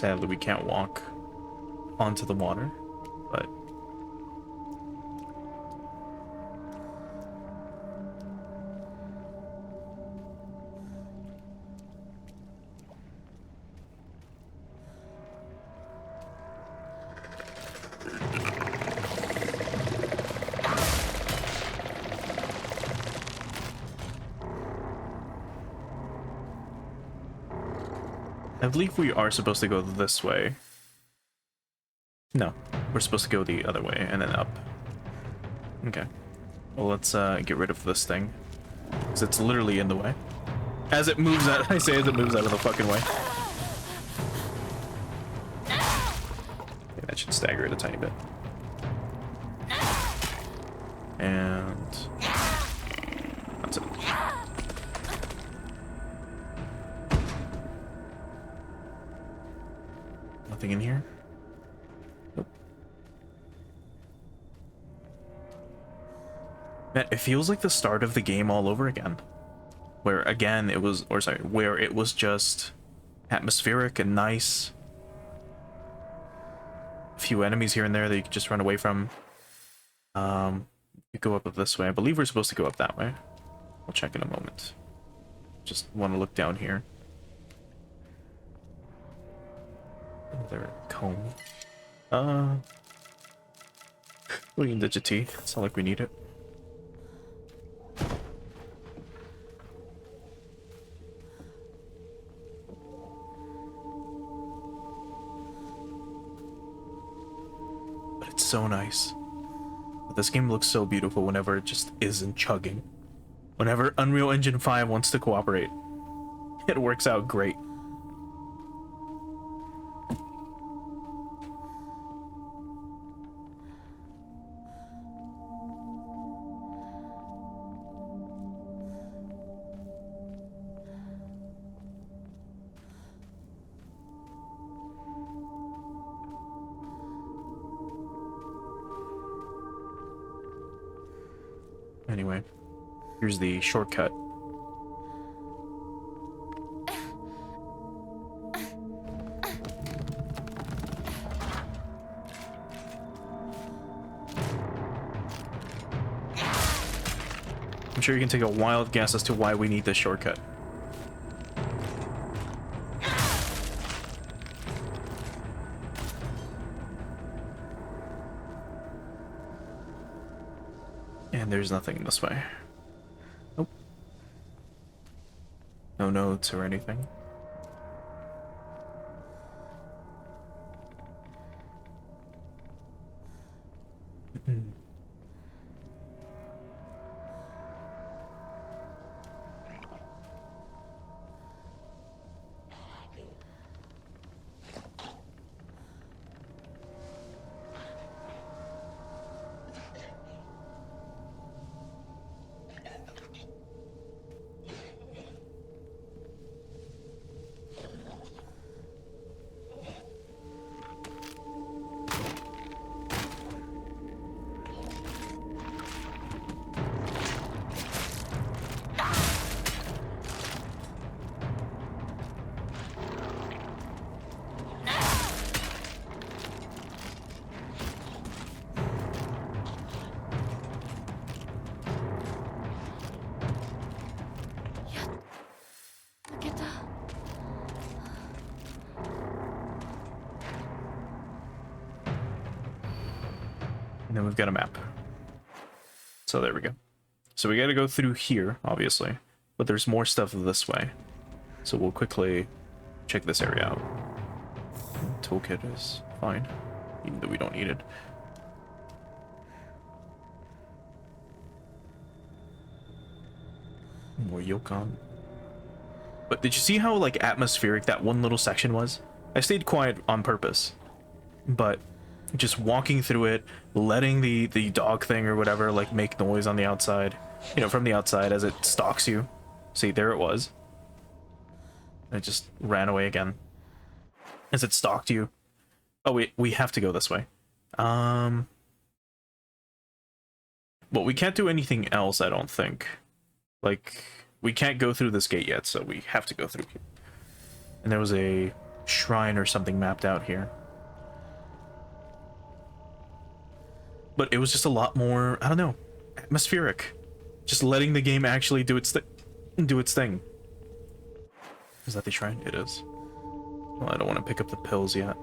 Sadly, we can't walk onto the water, but I believe we are supposed to go this way. No, we're supposed to go the other way and then up. Okay. Well, let's get rid of this thing, because it's literally in the way. As it moves out, I say as it moves out of the fucking way. Okay, that should stagger it a tiny bit. And that's it. Nothing in here? Nope. Man, it feels like the start of the game all over again. Where again it was, or sorry, where it was just atmospheric and nice. A few enemies here and there that you could just run away from. You go up this way. I believe we're supposed to go up that way. We'll check in a moment. Just want to look down here. Another comb. We can digit. It's not like we need it. But it's so nice. This game looks so beautiful whenever it just isn't chugging. Whenever Unreal Engine 5 wants to cooperate, it works out great. Anyway, here's the shortcut. I'm sure you can take a wild guess as to why we need this shortcut. And there's nothing this way. Nope. No notes or anything. And then we've got a map. So there we go. So we gotta go through here, obviously. But there's more stuff this way. So we'll quickly check this area out. Toolkit is fine, even though we don't need it. More Yokon. But did you see how, like, atmospheric that one little section was? I stayed quiet on purpose. But just walking through it, letting the dog thing or whatever, like, make noise on the outside. You know, from the outside as it stalks you. See, there it was. It just ran away again. As it stalked you. Oh, wait, we have to go this way. Well, we can't do anything else, I don't think. Like, we can't go through this gate yet, so we have to go through here. And there was a shrine or something mapped out here. But it was just a lot more, I don't know, atmospheric. Just letting the game actually do its thing. Is that the shrine? It is. Well, I don't want to pick up the pills yet.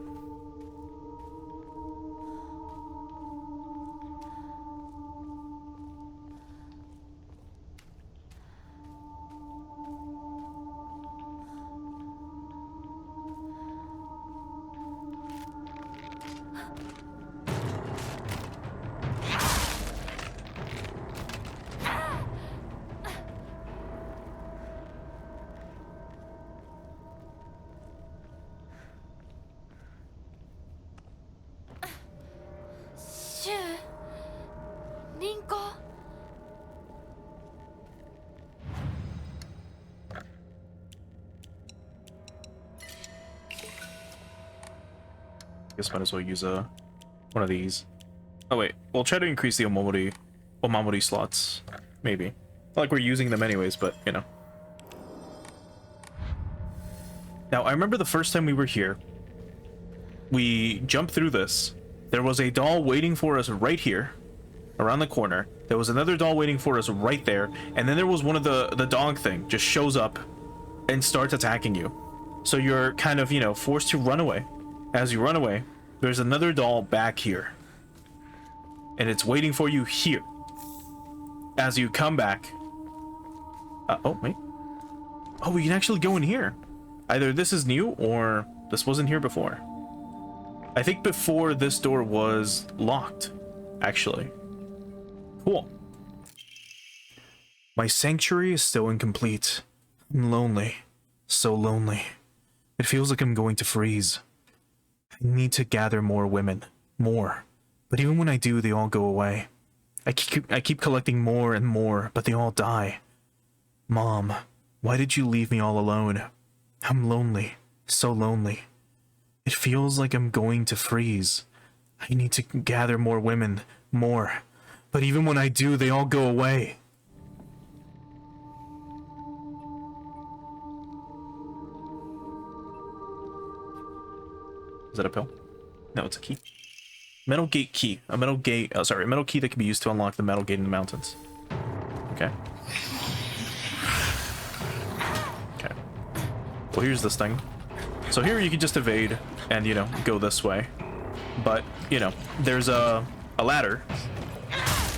Guess might as well use one of these. Oh wait, we'll try to increase the omamori slots, maybe. Not like we're using them anyways, but you know. Now I remember the first time we were here, we jumped through this. There was a doll waiting for us right here, around the corner. There was another doll waiting for us right there, and then there was one of the dog thing just shows up and starts attacking you. So you're kind of, you know, forced to run away. As you run away, there's another doll back here. And it's waiting for you here. As you come back... oh, wait. Oh, we can actually go in here. Either this is new, or this wasn't here before. I think before this door was locked, actually. Cool. My sanctuary is still incomplete. I'm lonely. So lonely. It feels like I'm going to freeze. I need to gather more women. More. But even when I do, they all go away. I keep collecting more and more, but they all die. Mom, why did you leave me all alone? I'm lonely. So lonely. It feels like I'm going to freeze. I need to gather more women. More. But even when I do, they all go away. Is that a pill? No, it's a key. Metal gate key. A metal gate. Oh, sorry. A metal key that can be used to unlock the metal gate in the mountains. Okay. Okay. Well, here's this thing. So here you can just evade and, you know, go this way. But, you know, there's a ladder.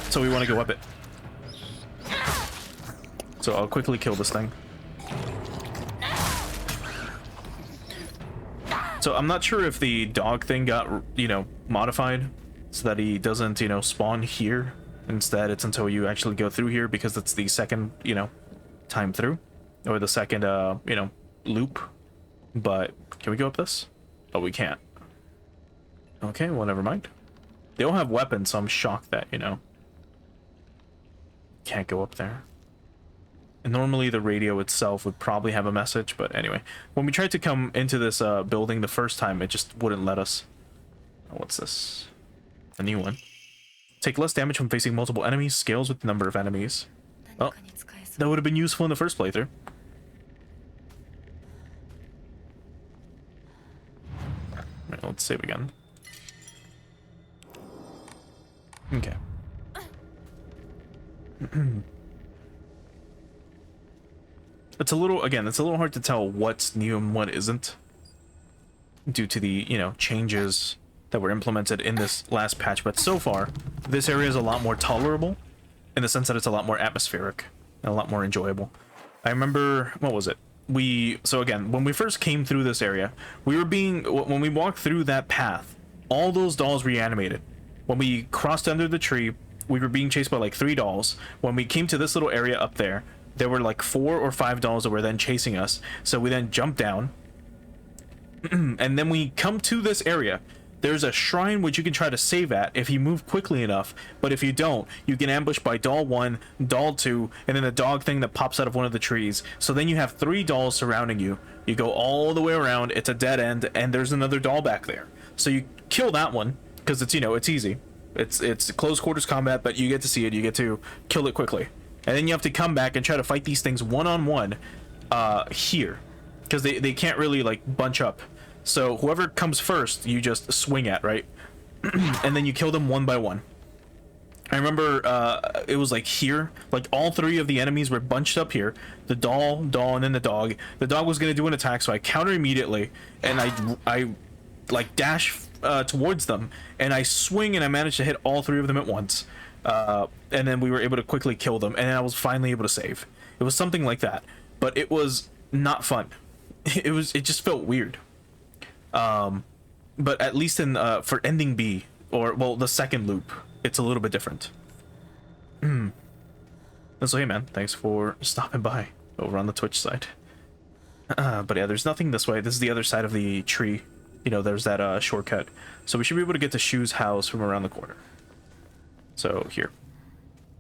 So we want to go up it. So I'll quickly kill this thing. So I'm not sure if the dog thing got, you know, modified so that he doesn't, you know, spawn here. Instead, it's until you actually go through here because it's the second, you know, time through. Or the second, you know, loop. But can we go up this? Oh, we can't. Okay, well, never mind. They all have weapons, so I'm shocked that, you know, can't go up there. And normally the radio itself would probably have a message, but anyway. When we tried to come into this building the first time, it just wouldn't let us. Oh, what's this? A new one. Take less damage when facing multiple enemies, scales with the number of enemies. Oh, that would have been useful in the first playthrough. Right, let's save again. Okay. It's a little, again, it's a little hard to tell what's new and what isn't due to the, you know, changes that were implemented in this last patch. But so far, this area is a lot more tolerable in the sense that it's a lot more atmospheric and a lot more enjoyable. I remember, what was it? So again, when we first came through this area, when we walked through that path, all those dolls reanimated. When we crossed under the tree, we were being chased by like 3 dolls. When we came to this little area up there, there were like 4 or 5 dolls that were then chasing us. So we then jumped down. And then we come to this area. There's a shrine which you can try to save at if you move quickly enough. But if you don't, you get ambushed by doll 1, doll 2, and then a dog thing that pops out of one of the trees. So then you have 3 dolls surrounding you. You go all the way around. It's a dead end. And there's another doll back there. So you kill that one. Because it's, you know, it's easy. It's close quarters combat, but you get to see it. You get to kill it quickly. And then you have to come back and try to fight these things one-on-one here. Because they can't really, like, bunch up. So whoever comes first, you just swing at, right? And then you kill them one by one. I remember it was like here, like all three of the enemies were bunched up here. The doll, and then the dog. The dog was gonna do an attack, so I counter immediately, and I like dash towards them, and I swing, and I managed to hit all three of them at once. And then we were able to quickly kill them, and then I was finally able to save. It was something like that, but it was not fun. It just felt weird. But at least in for ending B, or well, the second loop, it's a little bit different. And so hey man, thanks for stopping by over on the Twitch side. But yeah, there's nothing this way. This is the other side of the tree. You know, there's that shortcut. So we should be able to get to Shu's house from around the corner. So here.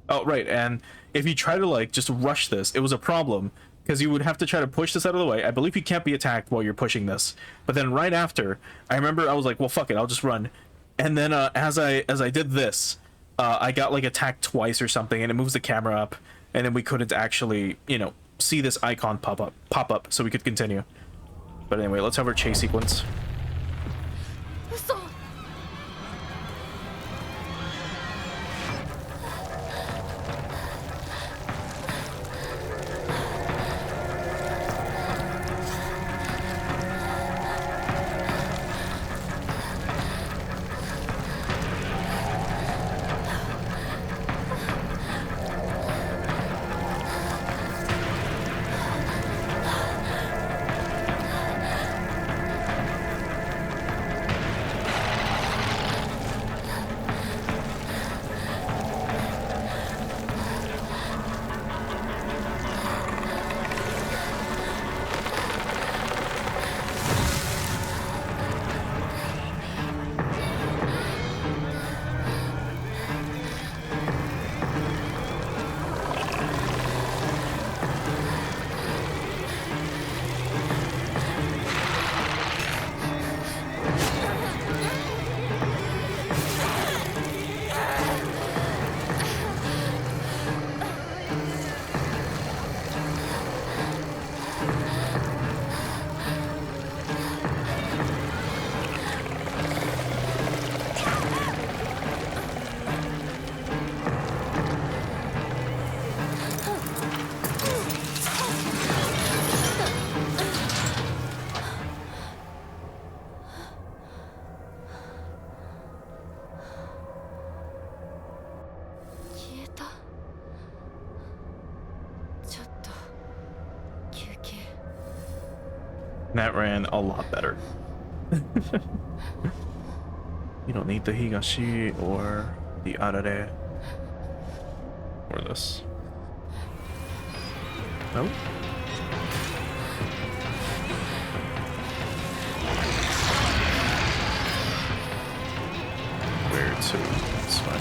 Oh, right, and if you try to like just rush this, it was a problem because you would have to try to push this out of the way. I believe you can't be attacked while you're pushing this. But then right after, I remember I was like, well, fuck it, I'll just run. And then as I did this, I got like attacked twice or something, and it moves the camera up, and then we couldn't actually, you know, see this icon pop up, so we could continue. But anyway, let's have our chase sequence. 嘘 消えたちょっと休憩 That ran a lot better. You don't need the Higashi or the Arare or this. No? Where to? It's fine.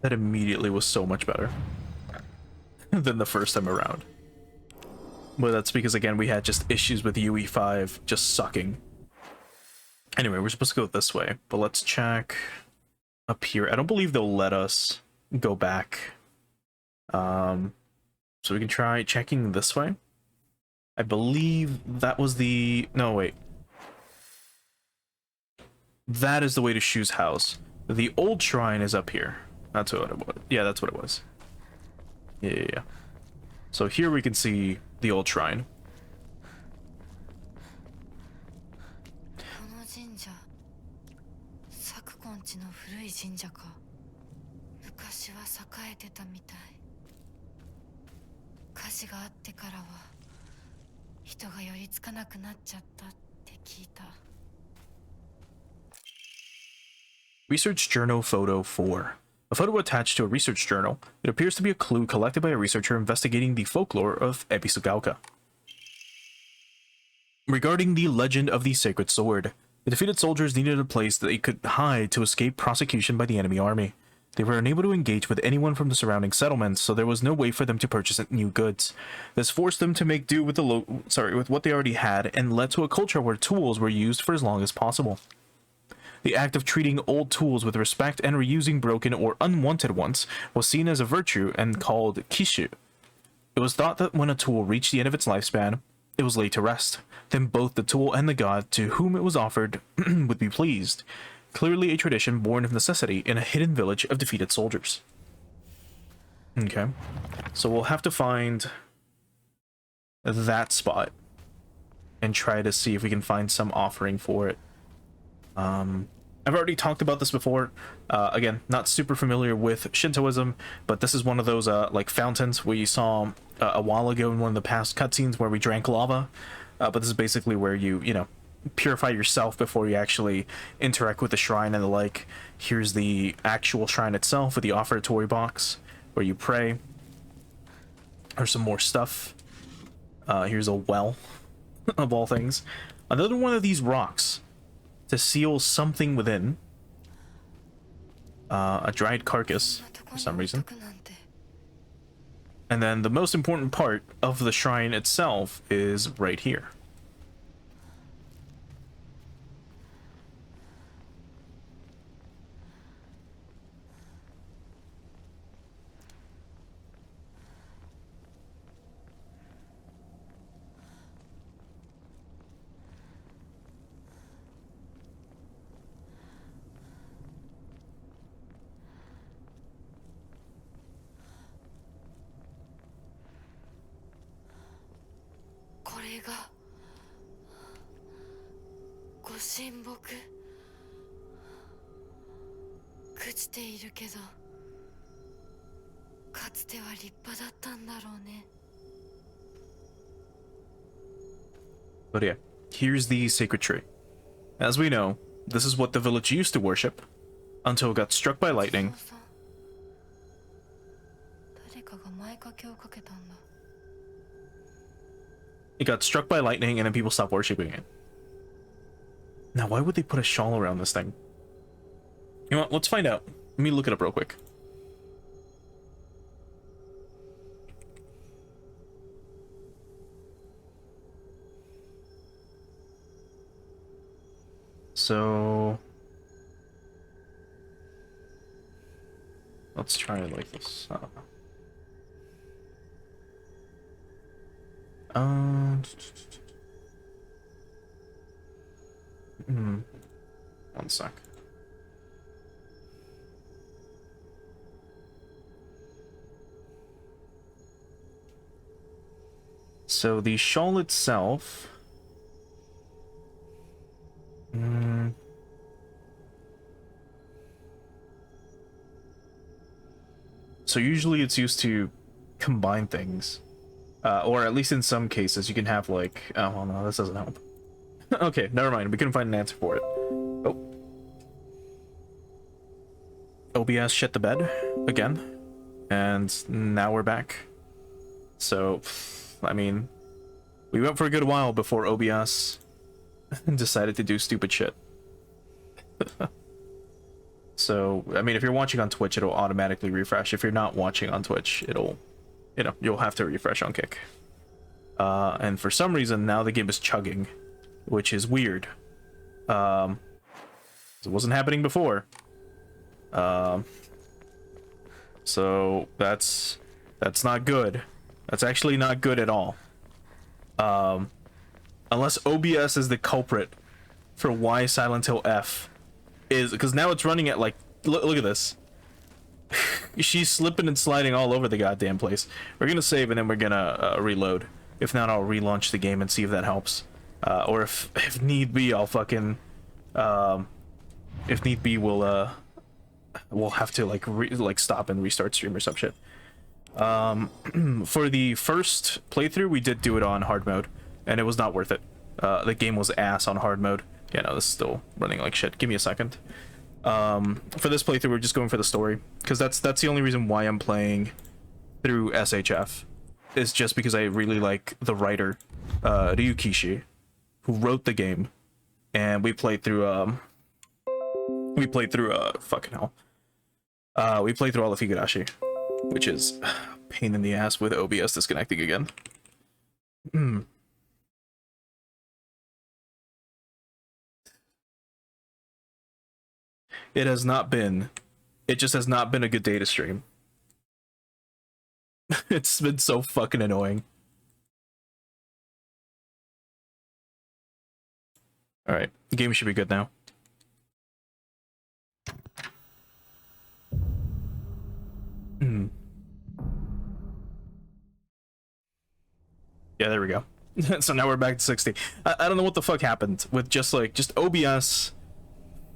That immediately was so much better than the first time around. But that's because, again, we had just issues with UE5 just sucking. Anyway, we're supposed to go this way, but let's check up here. I don't believe they'll let us go back. So So we can try checking this way. I believe that was the... No, wait. That is the way to Shu's house. The old shrine is up here. That's what it was. Yeah, that's what it was. Yeah. So here we can see the old shrine. この神社、昨今地の古い神社か。昔は栄えてたみたい。火事があってからは人が寄りつかなくなっちゃったって聞いた。Research Journal Photo 4. A photo attached to a research journal. It appears to be a clue collected by a researcher investigating the folklore of Ebisugaoka. Regarding the legend of the Sacred Sword, the defeated soldiers needed a place that they could hide to escape prosecution by the enemy army. They were unable to engage with anyone from the surrounding settlements, so there was no way for them to purchase new goods. This forced them to make do with with what they already had, and led to a culture where tools were used for as long as possible. The act of treating old tools with respect and reusing broken or unwanted ones was seen as a virtue and called kishu. It was thought that when a tool reached the end of its lifespan, it was laid to rest. Then both the tool and the god to whom it was offered would be pleased. Clearly a tradition born of necessity in a hidden village of defeated soldiers. Okay. So we'll have to find that spot and try to see if we can find some offering for it. I've already talked about this before. Again, not super familiar with Shintoism, but this is one of those like fountains we saw a while ago in one of the past cutscenes where we drank lava. But this is basically where you know, purify yourself before you actually interact with the shrine and the like. Here's the actual shrine itself with the offertory box where you pray. There's some more stuff. Here's a well, of all things. Another one of these rocks to seal something within. A dried carcass, for some reason. And then the most important part of the shrine itself is right here. But yeah, here's the sacred tree. As we know, this is what the village used to worship until it got struck by lightning. It got struck by lightning and then people stopped worshiping it. Now, why would they put a shawl around this thing? You know what? Let's find out. Let me look it up real quick. So let's try it like this. One sec. So the shawl itself. So usually it's used to combine things. Or at least in some cases you can have like... Oh, well, no, this doesn't help. Okay, never mind. We couldn't find an answer for it. Oh. OBS shit the bed again. And now we're back. So, I mean, we went for a good while before OBS decided to do stupid shit. So, I mean, if you're watching on Twitch, it'll automatically refresh. If you're not watching on Twitch, it'll, you know, you'll have to refresh on Kick. And for some reason, now the game is chugging, which is weird. It wasn't happening before. So that's not good. That's actually not good at all. Unless OBS is the culprit for why Silent Hill F is, because now it's running at like, look at this. She's slipping and sliding all over the goddamn place. We're gonna save and then we're gonna reload. If not, I'll relaunch the game and see if that helps. Or if need be, I'll fucking if need be, we'll have to like stop and restart stream or some shit. For the first playthrough, we did do it on hard mode, and it was not worth it. The game was ass on hard mode. Yeah, no, this is still running like shit. Give me a second. For this playthrough, we're just going for the story, because that's the only reason why I'm playing through SHF. Is just because I really like the writer, Ryukishi, who wrote the game, and we played through fucking hell. We played through all of Higurashi, which is a pain in the ass with OBS disconnecting again. It just has not been a good day to stream. It's been so fucking annoying. Alright, the game should be good now. Yeah, there we go. So now we're back to 60. I don't know what the fuck happened with just OBS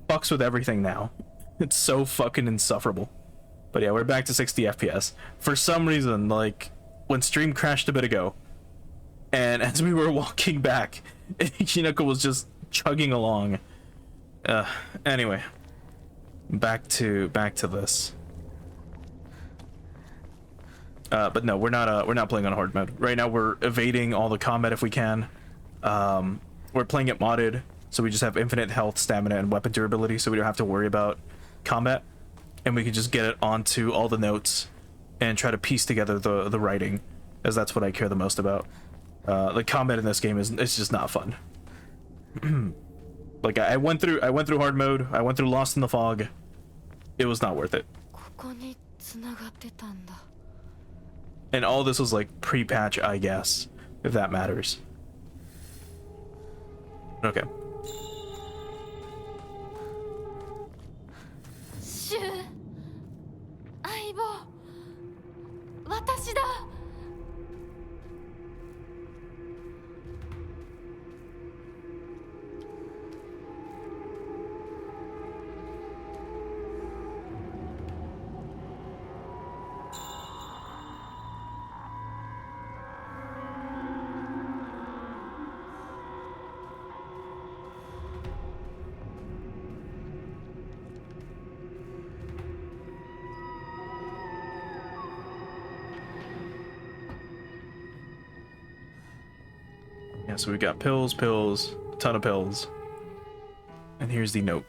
fucks with everything now. It's so fucking insufferable. But yeah, we're back to 60 FPS. For some reason, like, when stream crashed a bit ago, and as we were walking back, Hinako was just chugging along. Anyway. Back to this. But no, we're not playing on hard mode. Right now we're evading all the combat if we can. We're playing it modded, so we just have infinite health, stamina, and weapon durability, so we don't have to worry about combat. And we can just get it onto all the notes and try to piece together the writing, as that's what I care the most about. The combat in this game it's just not fun. Like I went through hard mode, I went through Lost in the Fog. It was not worth it. And all this was like pre-patch, I guess, if that matters. Okay. シュウ、相棒、私だ。Yeah, so we got pills, a ton of pills. And here's the note.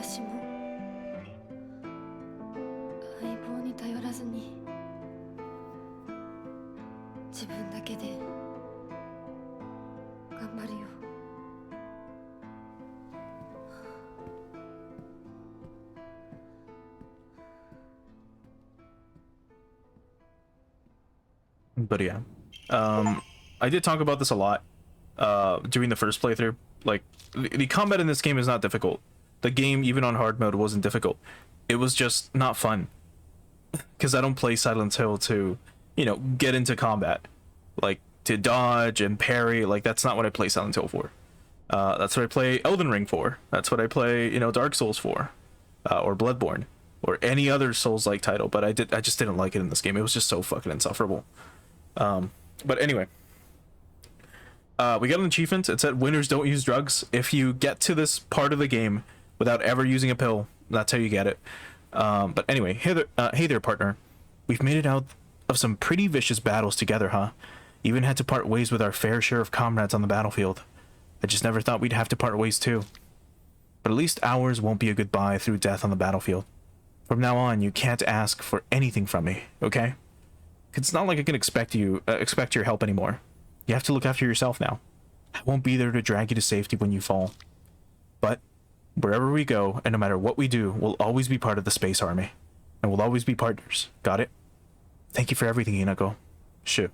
私も相棒に頼らずに自分だけで頑張るよ。But yeah, I did talk about this a lot during the first playthrough. Like the combat in this game is not difficult. The game, even on hard mode, wasn't difficult. It was just not fun. Because I don't play Silent Hill to, you know, get into combat. Like, to dodge and parry. Like, that's not what I play Silent Hill for. That's what I play Elden Ring for. That's what I play, you know, Dark Souls for. Or Bloodborne. Or any other Souls-like title. But I just didn't like it in this game. It was just so fucking insufferable. But anyway. We got an achievement. It said winners don't use drugs. If you get to this part of the game without ever using a pill, that's how you get it. But anyway, hey there, partner. We've made it out of some pretty vicious battles together, huh? Even had to part ways with our fair share of comrades on the battlefield. I just never thought we'd have to part ways too. But at least ours won't be a goodbye through death on the battlefield. From now on, you can't ask for anything from me, okay? It's not like I can expect your help anymore. You have to look after yourself now. I won't be there to drag you to safety when you fall. But wherever we go, and no matter what we do, we'll always be part of the Space Army. And we'll always be partners. Got it? Thank you for everything, Hinako. Shoo.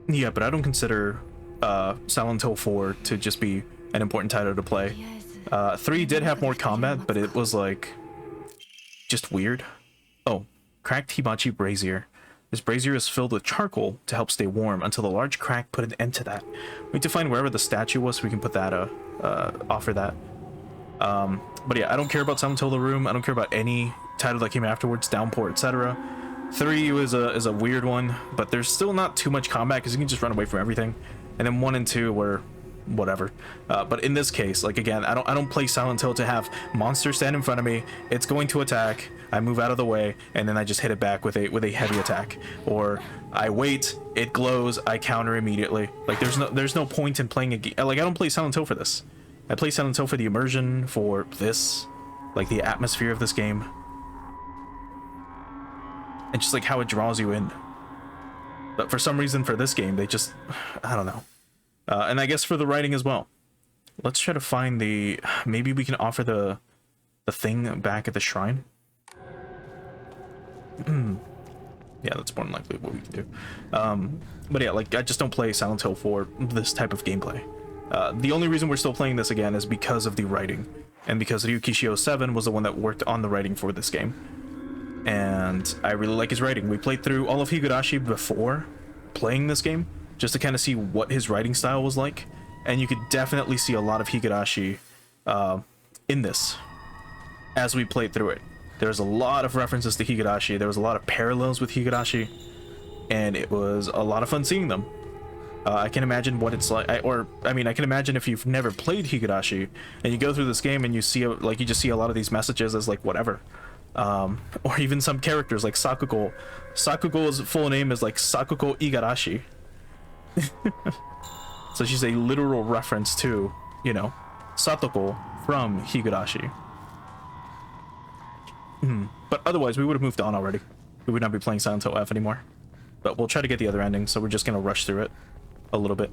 Yeah, but I don't consider Silent Hill 4 to just be an important title to play. 3 did have more combat, but it was like just weird. Oh, cracked hibachi brazier. This brazier is filled with charcoal to help stay warm until the large crack put an end to that. We need to find wherever the statue was so we can put that offer that. But yeah, I don't care about Silent Hill The Room. I don't care about any title that came afterwards, Downpour, etc. 3 is a weird one, but there's still not too much combat because you can just run away from everything. And then 1 and 2 were whatever. But in this case, like again, I don't play Silent Hill to have monsters stand in front of me. It's going to attack. I move out of the way, and then I just hit it back with a heavy attack. Or I wait, it glows, I counter immediately. Like there's no point in playing a game. Like I don't play Silent Hill for this. I play Silent Hill for the immersion, for this, like the atmosphere of this game. And just like how it draws you in. But for some reason for this game, they just, I don't know. And I guess for the writing as well. Let's try to find the, maybe we can offer the thing back at the shrine. Yeah, that's more than likely what we can do. But yeah, like I just don't play Silent Hill for this type of gameplay. The only reason we're still playing this again is because of the writing. And because Ryukishio 7 was the one that worked on the writing for this game. And I really like his writing. We played through all of Higurashi before playing this game, just to kind of see what his writing style was like. And you could definitely see a lot of Higurashi in this as we played through it. There's a lot of references to Higurashi. There was a lot of parallels with Higurashi, and it was a lot of fun seeing them. I can imagine what it's like, I mean, I can imagine if you've never played Higurashi and you go through this game and you see, like, you just see a lot of these messages as like whatever. Or even some characters like Sakuko. Sakuko's full name is like Sakuko Igarashi. So she's a literal reference to, you know, Satoko from Higurashi. But otherwise, we would have moved on already. We would not be playing Silent Hill F anymore. But we'll try to get the other ending, so we're just going to rush through it a little bit.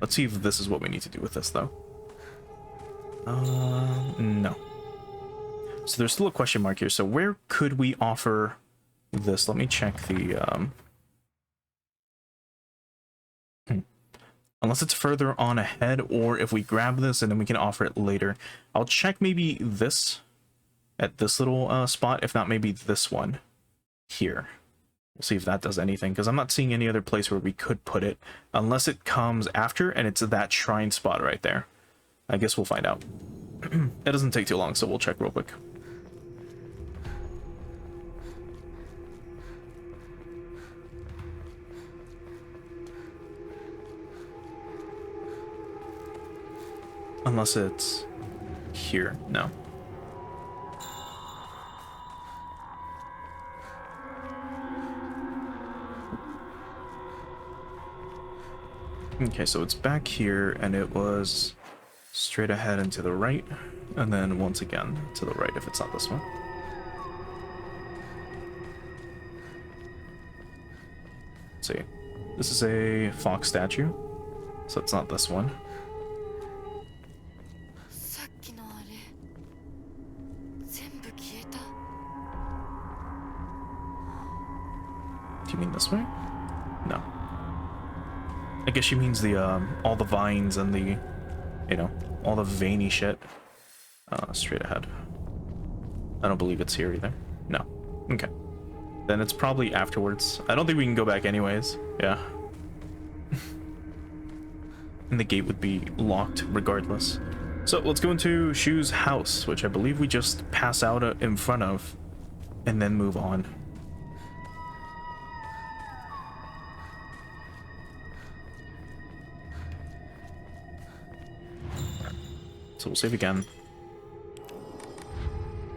Let's see if this is what we need to do with this, though. No. So there's still a question mark here. So where could we offer this? Let me check the... Unless it's further on ahead, or if we grab this and then we can offer it later. I'll check maybe this at this little spot, if not maybe this one here. We'll see if that does anything, because I'm not seeing any other place where we could put it, unless it comes after and it's that shrine spot right there. I guess we'll find out. It doesn't take too long, so we'll check real quick. Unless it's here. No. Okay, so it's back here, and it was straight ahead and to the right, and then once again to the right if it's not this one. Let's see. This is a fox statue, so it's not this one. Do you mean this way? No. I guess she means the all the vines and the, you know, all the veiny shit. Straight ahead. I don't believe it's here either. No. Okay. Then it's probably afterwards. I don't think we can go back anyways. Yeah. And the gate would be locked regardless. So let's go into Shu's house, which I believe we just pass out in front of, and then move on. So we'll save again.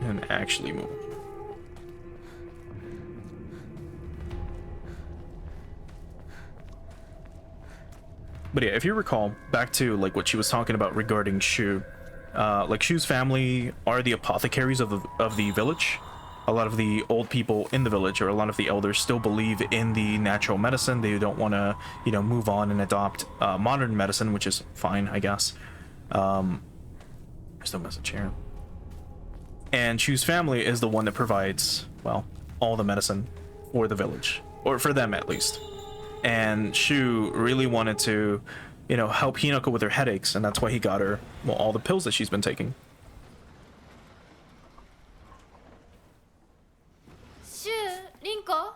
And actually move. But yeah, if you recall, back to like what she was talking about regarding Shu, like Shu's family are the apothecaries of the village. A lot of the old people in the village, or a lot of the elders, still believe in the natural medicine. They don't want to, you know, move on and adopt modern medicine, which is fine, I guess. There's no message here. And Shu's family is the one that provides, well, all the medicine for the village, or for them at least. And Shu really wanted to, you know, help Hinako with her headaches, and that's why he got her, well, all the pills that she's been taking. Shu, Rinko?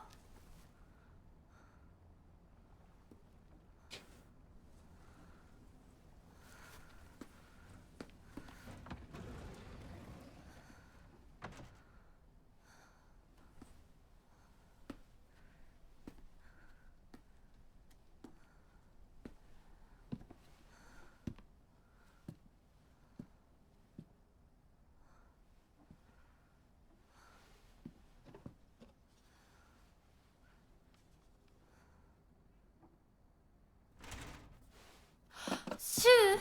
Shu?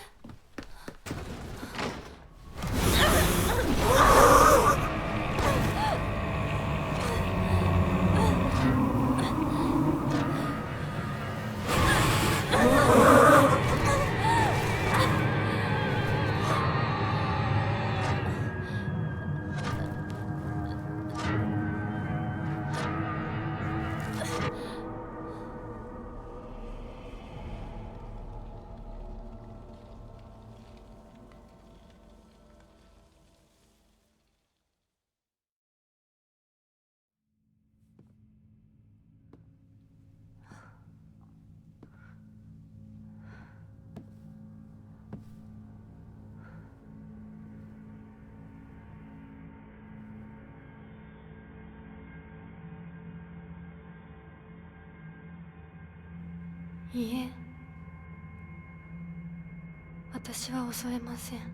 いいえ、私は恐れません。は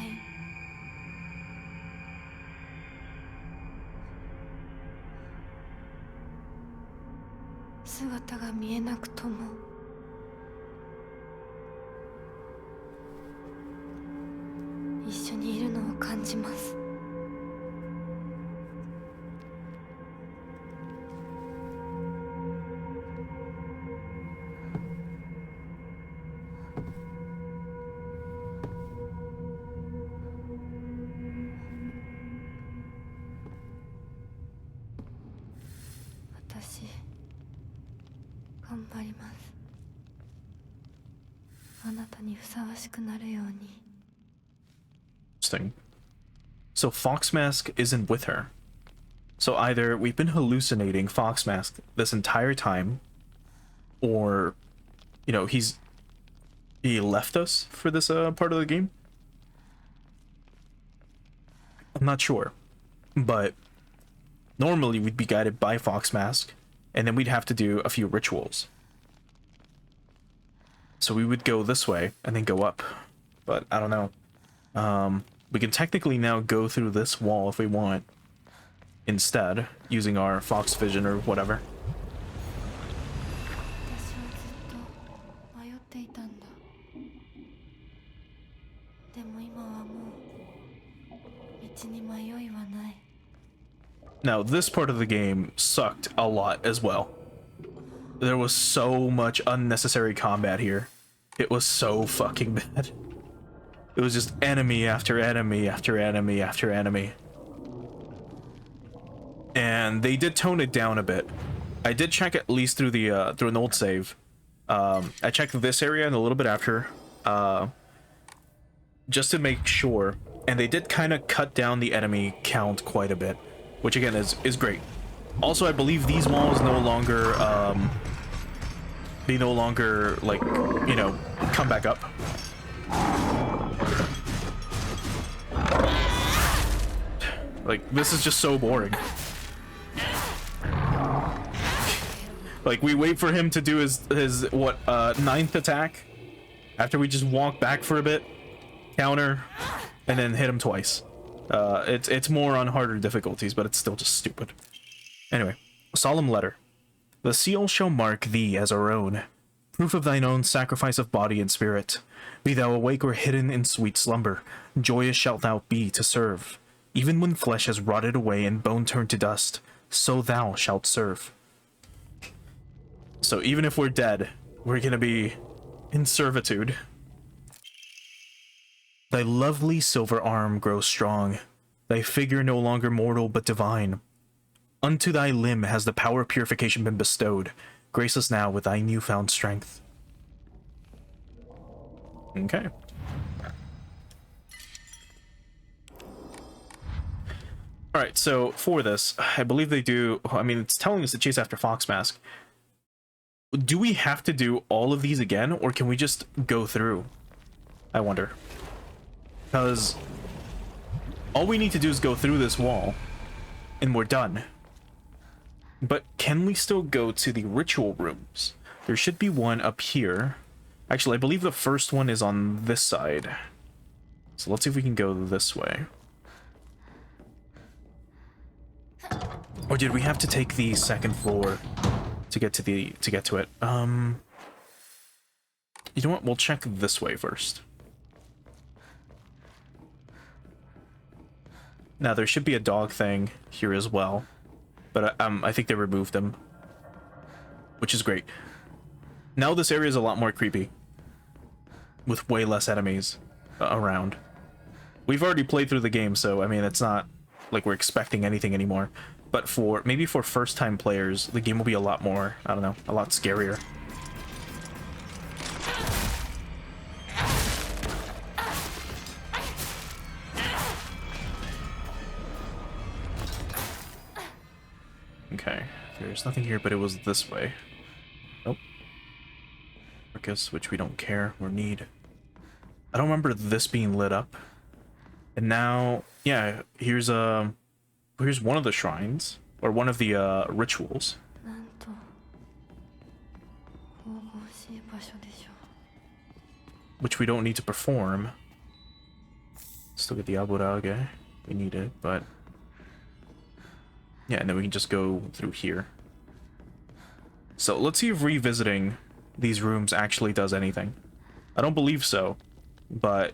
い。姿が見えなくとも一緒にいるのを感じます。私頑張ります。あなたにふさわしくなるように。Interesting. So Foxmask isn't with her. So either we've been hallucinating Foxmask this entire time, or, you know, he left us for this part of the game. I'm not sure, but normally we'd be guided by Foxmask, and then we'd have to do a few rituals. So we would go this way and then go up, but I don't know. We can technically now go through this wall if we want, instead, using our Fox Vision or whatever. 私はずっと迷っていたんだ。でも今はもう道に迷いはない。 Now, this part of the game sucked a lot as well. There was so much unnecessary combat here. It was so fucking bad. It It was just enemy after enemy after enemy after enemy. And they did tone it down a bit. I did check at least through the through an old save. I checked this area and a little bit after, just to make sure. And they did kind of cut down the enemy count quite a bit, which again is great. Also, I believe these walls no longer they no longer, like, you know, come back up. Like, this is just so boring. Like, we wait for him to do his what, 9th attack, after we just walk back for a bit, counter, and then hit him twice. It's more on harder difficulties, but it's still just stupid. Anyway, solemn letter. The seal shall mark thee as our own, proof of thine own sacrifice of body and spirit. Be thou awake or hidden in sweet slumber, joyous shalt thou be to serve. Even when flesh has rotted away and bone turned to dust, so thou shalt serve. So even if we're dead, we're gonna be in servitude. Thy lovely silver arm grows strong, thy figure no longer mortal but divine. Unto thy limb has the power of purification been bestowed. Grace us now with thy newfound strength. Okay. Alright, so for this, I believe they do... I mean, it's telling us to chase after Fox Mask. Do we have to do all of these again, or can we just go through? I wonder. Because all we need to do is go through this wall, and we're done. But can we still go to the ritual rooms? There should be one up here. Actually, I believe the first one is on this side. So let's see if we can go this way. Or did we have to take the second floor to get to it? You know what? We'll check this way first. Now there should be a dog thing here as well. But I think they removed them, which is great. Now this area is a lot more creepy, with way less enemies around. We've already played through the game, so I mean, it's not like we're expecting anything anymore. But maybe for first-time players, the game will be a lot more, I don't know, a lot scarier. Okay, there's nothing here, but it was this way. Nope. Marcus, which we don't care or need. I don't remember this being lit up. And now, yeah, here's one of the shrines, or one of the rituals. Which we don't need to perform. Still get the aburage. We need it, but... yeah, and then we can just go through here. So let's see if revisiting these rooms actually does anything. I don't believe so, but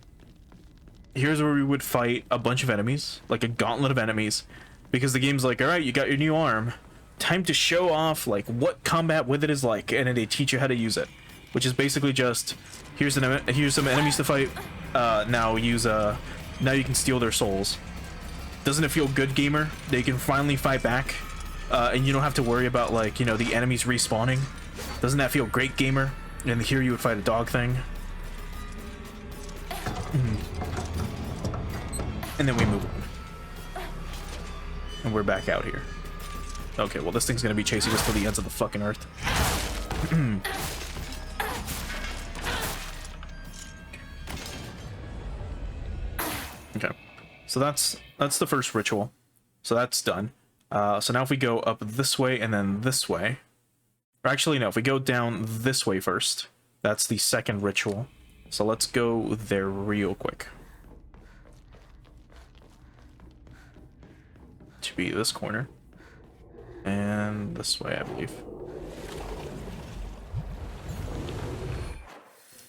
here's where we would fight a bunch of enemies, like a gauntlet of enemies, because the game's like, alright, you got your new arm. Time to show off like what combat with it is like, and then they teach you how to use it. Which is basically just, here's some enemies to fight, now you can steal their souls. Doesn't it feel good, gamer? They can finally fight back, and you don't have to worry about, like, you know, the enemies respawning. Doesn't that feel great, gamer? And here you would fight a dog thing. And then we move on. And we're back out here. Okay, well, this thing's gonna be chasing us to the ends of the fucking earth. Okay. So that's the first ritual. So that's done. So now if we go up this way and then this way. Or actually, no, if we go down this way first, that's the second ritual. So let's go there real quick. Should be this corner. And this way, I believe.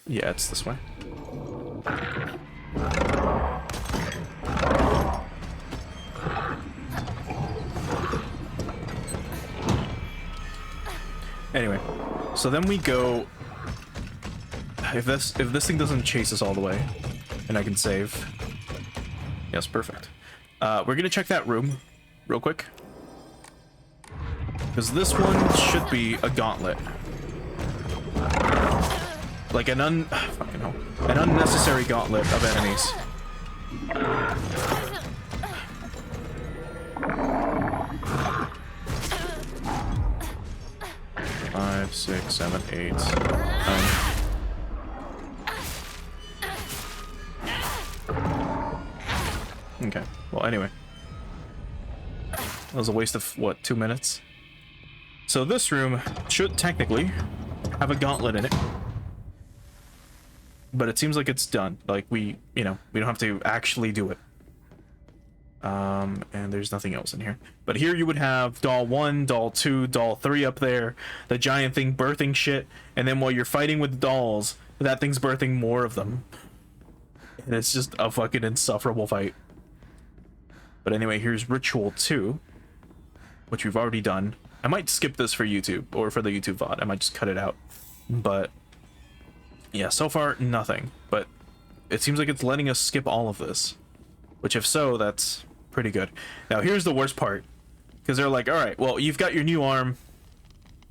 Yeah, it's this way. Anyway, so then we go. If this thing doesn't chase us all the way, And I can save. Yes, perfect. We're gonna check that room real quick. Because this one should be a gauntlet. Like an fucking hell. An unnecessary gauntlet of enemies. Five, 6, 7, 8, 9. Okay. Well, anyway. That was a waste of, what, 2 minutes? So this room should technically have a gauntlet in it. But it seems like it's done. Like, we don't have to actually do it. And there's nothing else in here. But here you would have doll 1, doll 2, doll 3 up there. The giant thing birthing shit. And then while you're fighting with the dolls, that thing's birthing more of them. And it's just a fucking insufferable fight. But anyway, here's Ritual 2, which we've already done. I might skip this for YouTube, or for the YouTube VOD. I might just cut it out. But yeah, so far, nothing. But it seems like it's letting us skip all of this. Which, if so, that's pretty good. Now, here's the worst part. Because they're like, alright, well, you've got your new arm.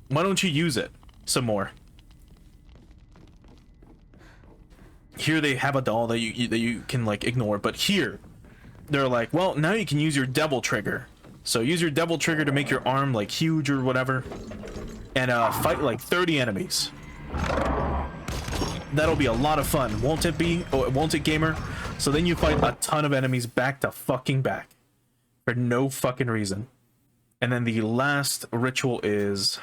Why don't you use it some more? Here they have a doll that you can, like, ignore. But here, they're like, well, now you can use your double trigger. So use your double trigger to make your arm, like, huge or whatever. And fight, like, 30 enemies. That'll be a lot of fun, won't it be? Oh, won't it, gamer? So then you fight a ton of enemies back to fucking back. For no fucking reason. And then the last ritual is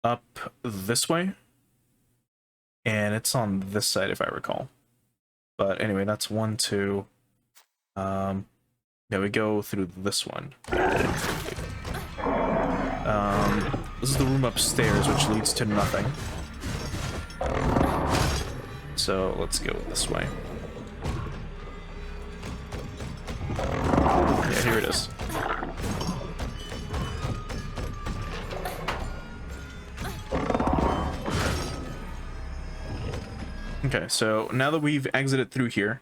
up this way. And it's on this side, if I recall. But anyway, that's 1, 2. Yeah, we go through this one. This is the room upstairs, which leads to nothing. So let's go this way. Yeah, here it is. Okay, so now that we've exited through here,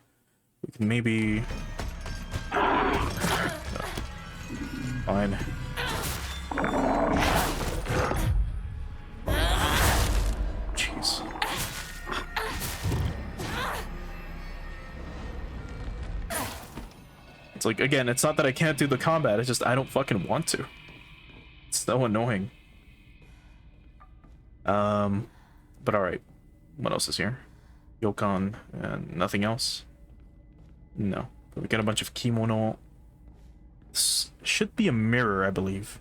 we can maybe... Fine. Jeez. It's like, again, it's not that I can't do the combat, it's just I don't fucking want to. It's so annoying. But alright. What else is here? Yokon and nothing else? No. But we got a bunch of kimono. This should be a mirror, I believe.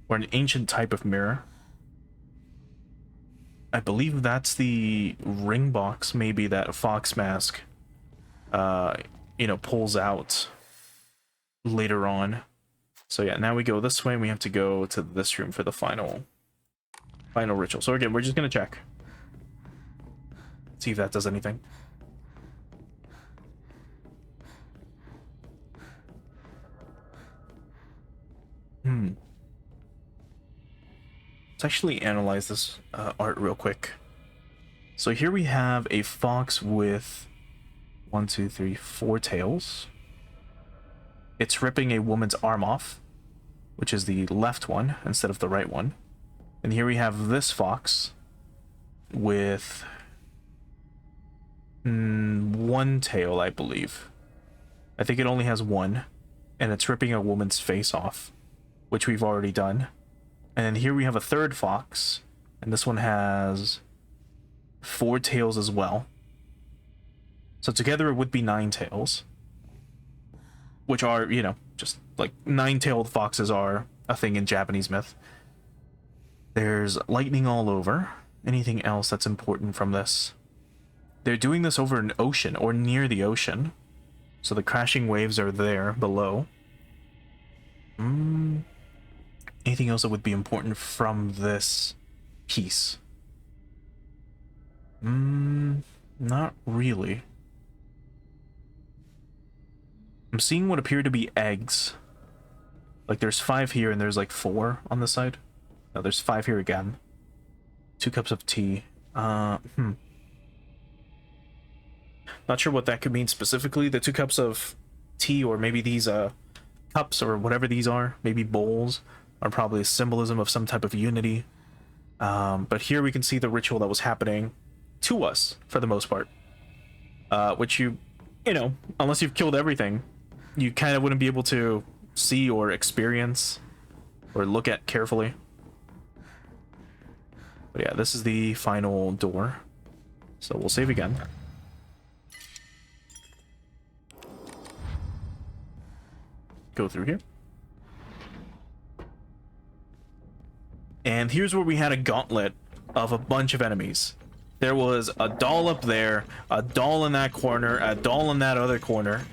Or an ancient type of mirror. I believe that's the ring box, maybe, that Fox Mask, pulls out later on. So yeah, now we go this way, and we have to go to this room for the final ritual. So again, we're just gonna check. See if that does anything. Let's actually analyze this art real quick. So here we have a fox with 1, 2, 3, 4 tails. It's ripping a woman's arm off, which is the left one instead of the right one. And here we have this fox with 1 tail, I believe. I think it only has 1, and it's ripping a woman's face off, which we've already done. And then here we have a third fox, and this one has 4 tails as well. So together it would be 9 tails, which are, just like 9-tailed foxes are a thing in Japanese myth. There's lightning all over. Anything else that's important from this? They're doing this over an ocean, or near the ocean. So the crashing waves are there below. Anything else that would be important from this piece? Not really. I'm seeing what appear to be eggs. Like there's 5 here and there's like 4 on the side. No, there's 5 here again. 2 cups of tea. Not sure what that could mean specifically. The 2 cups of tea, or maybe these cups, or whatever these are, maybe bowls, are probably a symbolism of some type of unity. But here we can see the ritual that was happening to us for the most part, which you know, unless you've killed everything, you kind of wouldn't be able to see or experience or look at carefully. But yeah, this is the final door, so we'll save again. Go through here. And here's where we had a gauntlet of a bunch of enemies. There was a doll up there, a doll in that corner, a doll in that other corner.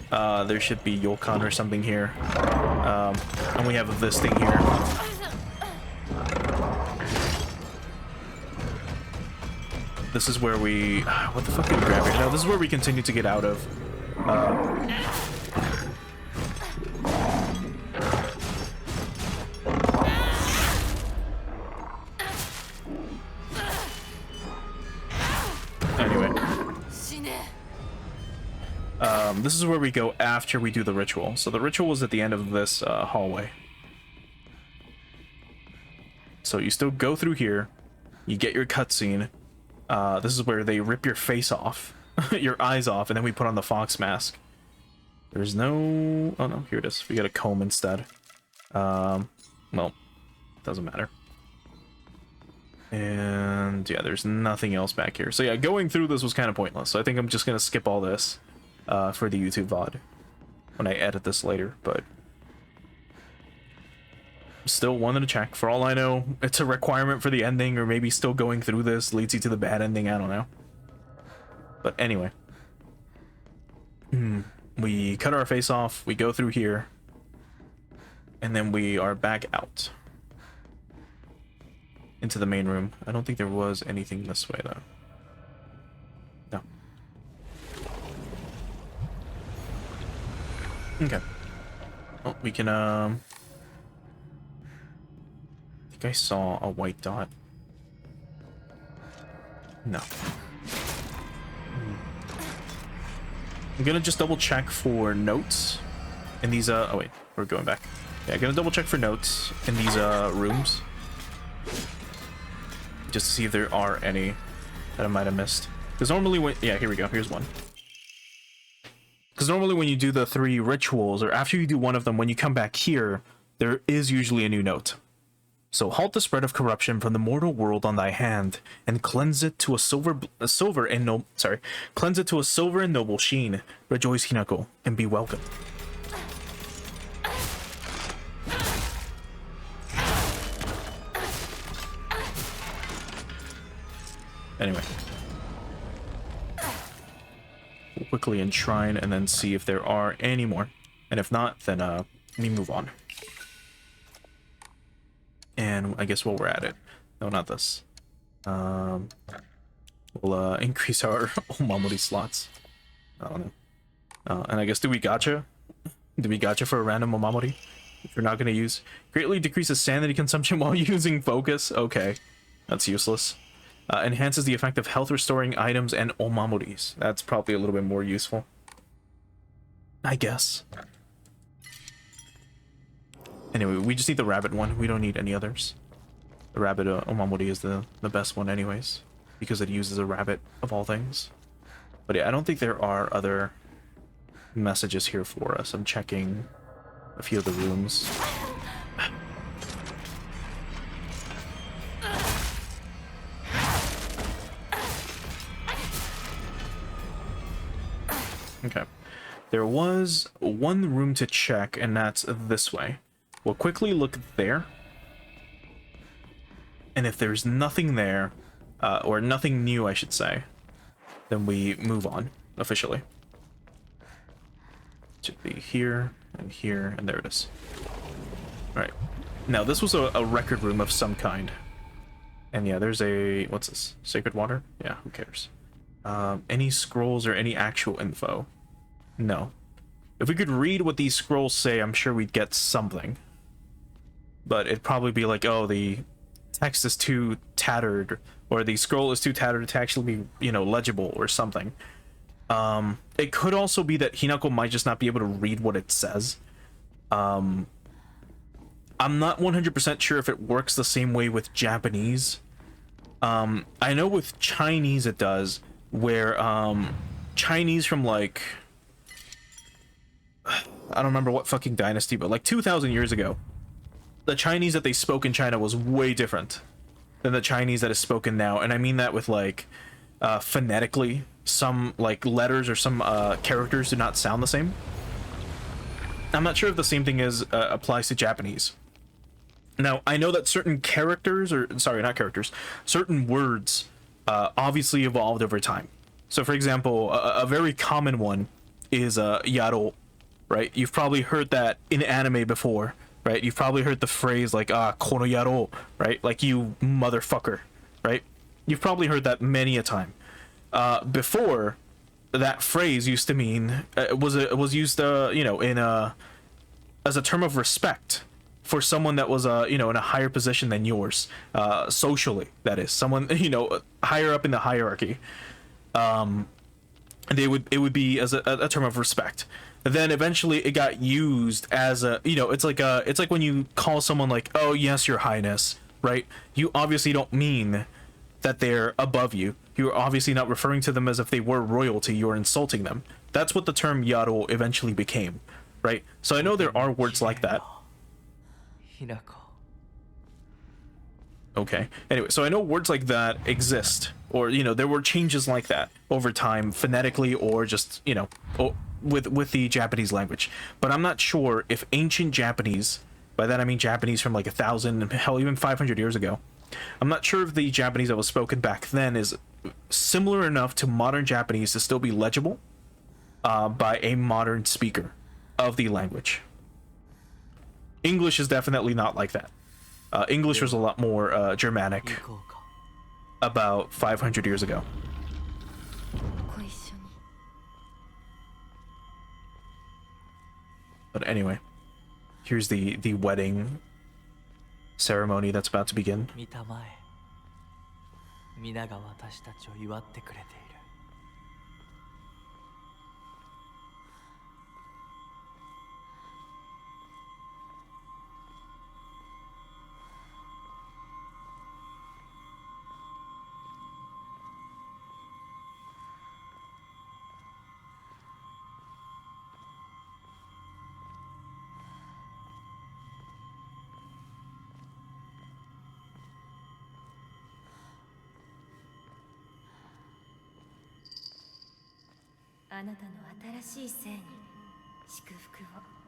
There should be Yokan or something here. And we have this thing here. This is where we... What the fuck did we grab here? No, this is where we continue to get out of. Anyway. This is where we go after we do the ritual. So the ritual was at the end of this hallway. So you still go through here. You get your cutscene. This is where they rip your face off, your eyes off, and then we put on the fox mask. There's no... Oh no, here it is. We got a comb instead. Well, doesn't matter. And yeah, there's nothing else back here. So yeah, going through this was kind of pointless. So I think I'm just gonna skip all this for the YouTube VOD when I edit this later. But still wanted to check. For all I know, it's a requirement for the ending, or maybe still going through this leads you to the bad ending. I don't know. But anyway, we cut our face off. We go through here, and then we are back out into the main room. I don't think there was anything this way though. No. Okay. Oh, we can I think I saw a white dot. No. I'm gonna just double check for notes in these oh wait, we're going back. Yeah, I'm gonna double check for notes in these rooms, just to see if there are any that I might have missed. Because normally when... Yeah, here we go. Here's one. Because normally when you do the 3 rituals, or after you do one of them, when you come back here, there is usually a new note. So halt the spread of corruption from the mortal world on thy hand, and cleanse it to a silver and noble sheen. Rejoice, Hinako, and be welcome. Anyway, we'll quickly enshrine and then see if there are any more, and if not, then we move on. And I guess while we're at it, no, not this. We'll increase our Omamori slots. I don't know. And I guess do we gacha? Do we gacha for a random Omamori? If you're not going to use, greatly decreases sanity consumption while using focus. Okay, that's useless. Enhances the effect of health restoring items and omamoris. That's probably a little bit more useful, I guess. Anyway, we just need the rabbit one. We don't need any others. The rabbit omamori is the best one anyways, because it uses a rabbit of all things. But yeah, I don't think there are other messages here for us. I'm checking a few of the rooms. Okay, there was one room to check, and that's this way. We'll quickly look there, and if there's nothing there, or nothing new, I should say, then we move on officially. It should be here, and there it is. Alright, now this was a record room of some kind. And yeah, there's a... what's this? Sacred water? Yeah, who cares? Any scrolls or any actual info? No. If we could read what these scrolls say, I'm sure we'd get something. But it'd probably be like, oh, the text is too tattered, or the scroll is too tattered to actually be, you know, legible or something. It could also be that Hinako might just not be able to read what it says. I'm not 100% sure if it works the same way with Japanese. I know with Chinese it does, where Chinese from like, I don't remember what fucking dynasty, but like 2,000 years ago, the Chinese that they spoke in China was way different than the Chinese that is spoken now. And I mean that with like phonetically, some like letters or some characters do not sound the same. I'm not sure if the same thing applies to Japanese. Now, I know that certain characters, or sorry, not characters, certain words obviously evolved over time. So, for example, a very common one is yaro, right? You've probably heard that in anime before, right? You've probably heard the phrase like, kono yaro, right? Like, you motherfucker, right? You've probably heard that many a time. Before, that phrase used to mean, was used, you know, in as a term of respect for someone that was you know, in a higher position than yours, socially, that is, someone, you know, higher up in the hierarchy. It would be as a term of respect. Then eventually it got used as a, you know, it's like when you call someone like, oh yes, your highness, right? You obviously don't mean that they're above you. You're obviously not referring to them as if they were royalty. You're insulting them. That's what the term yaro eventually became, right? So I know there are words like that. Okay. Anyway, so I know words like that exist, or, you know, there were changes like that over time, phonetically or just, you know, with the Japanese language. But I'm not sure if ancient Japanese, by that I mean Japanese from like 1,000, hell, even 500 years ago, I'm not sure if the Japanese that was spoken back then is similar enough to modern Japanese to still be legible by a modern speaker of the language. English is definitely not like that. English was a lot more Germanic about 500 years ago. But anyway, here's the wedding ceremony that's about to begin. 皆が私たちを祝ってくれている。あなたの新しい生に祝福を。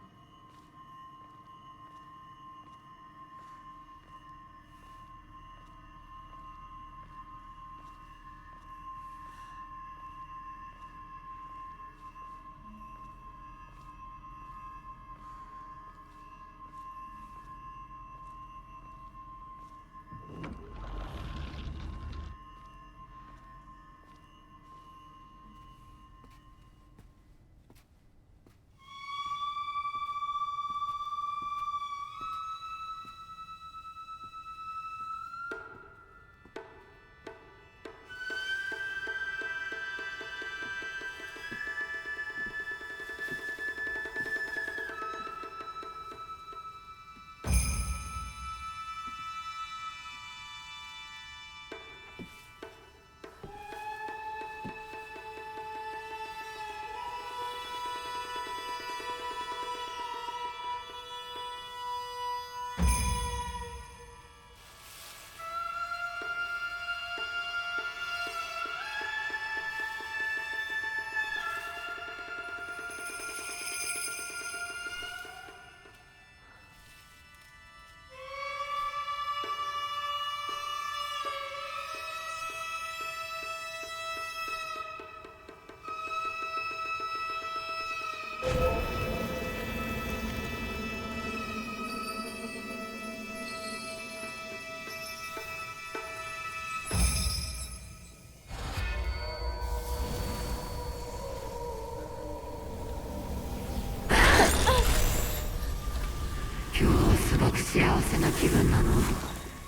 幸せな気分なの。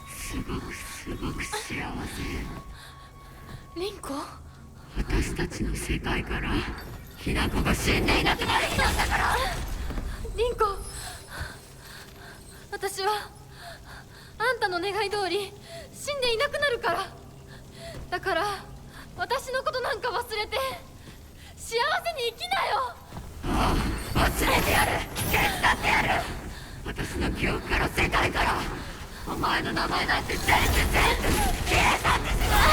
すごく幸せ。リンコ？私たちの世界からひな子が死んでいなくなる日なんだから。凛子、私はあんたの願い通り死んでいなくなるから。だから私のことなんか忘れて幸せに生きなよ。ああ、忘れてやる。手伝ってやる。私の記憶から世界からお前の名前なんて全部消え去ってしまう。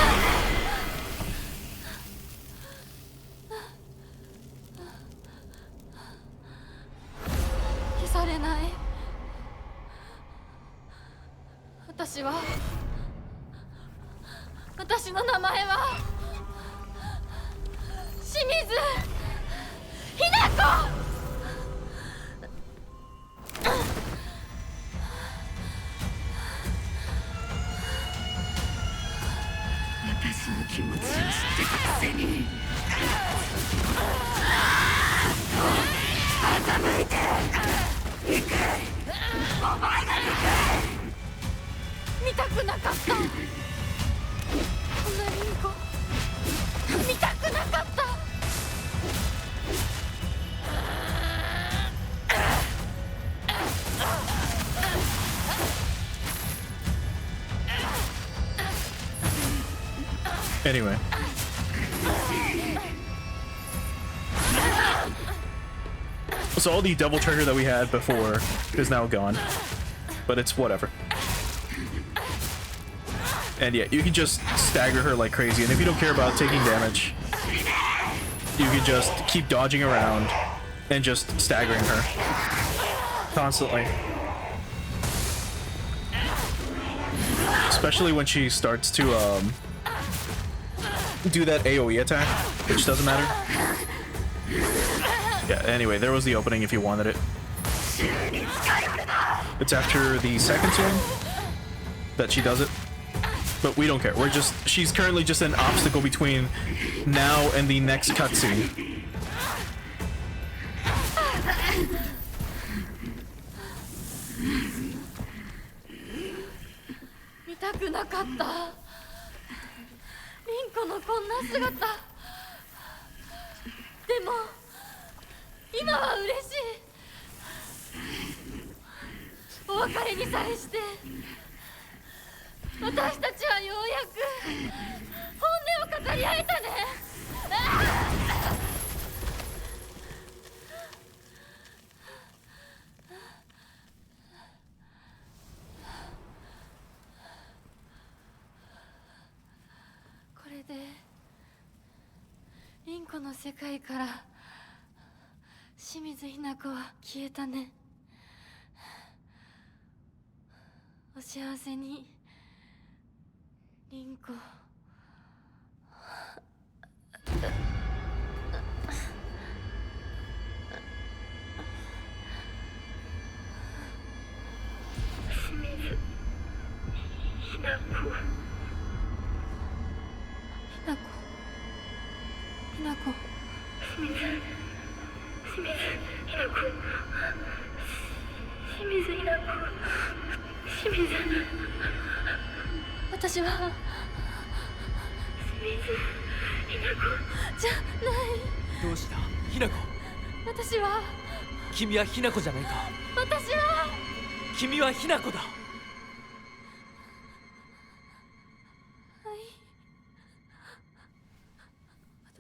消されない。私の名前は清水ひな子。私の気持ちを知ってたくせに傾いて行く。お前が行く。見たくなかった。こんなリンコ見たくなかった。Anyway. So all the double trigger that we had before is now gone. But it's whatever. And yeah, you can just stagger her like crazy, and if you don't care about taking damage, you can just keep dodging around and just staggering her constantly. Especially when she starts to do that AoE attack, which doesn't matter. Yeah, anyway, there was the opening if you wanted it. It's after the second swing that she does it. But we don't care. We're just... She's currently just an obstacle between now and the next cutscene.世界から清水ひな子は消えたね。お幸せに、凛子。清水ひな子。ひな子。清水ひな子。清水ひな子。清水。私は清水ひな子じゃない。どうしたひな子。私は。君はひな子じゃないか。私は。君はひな子だ。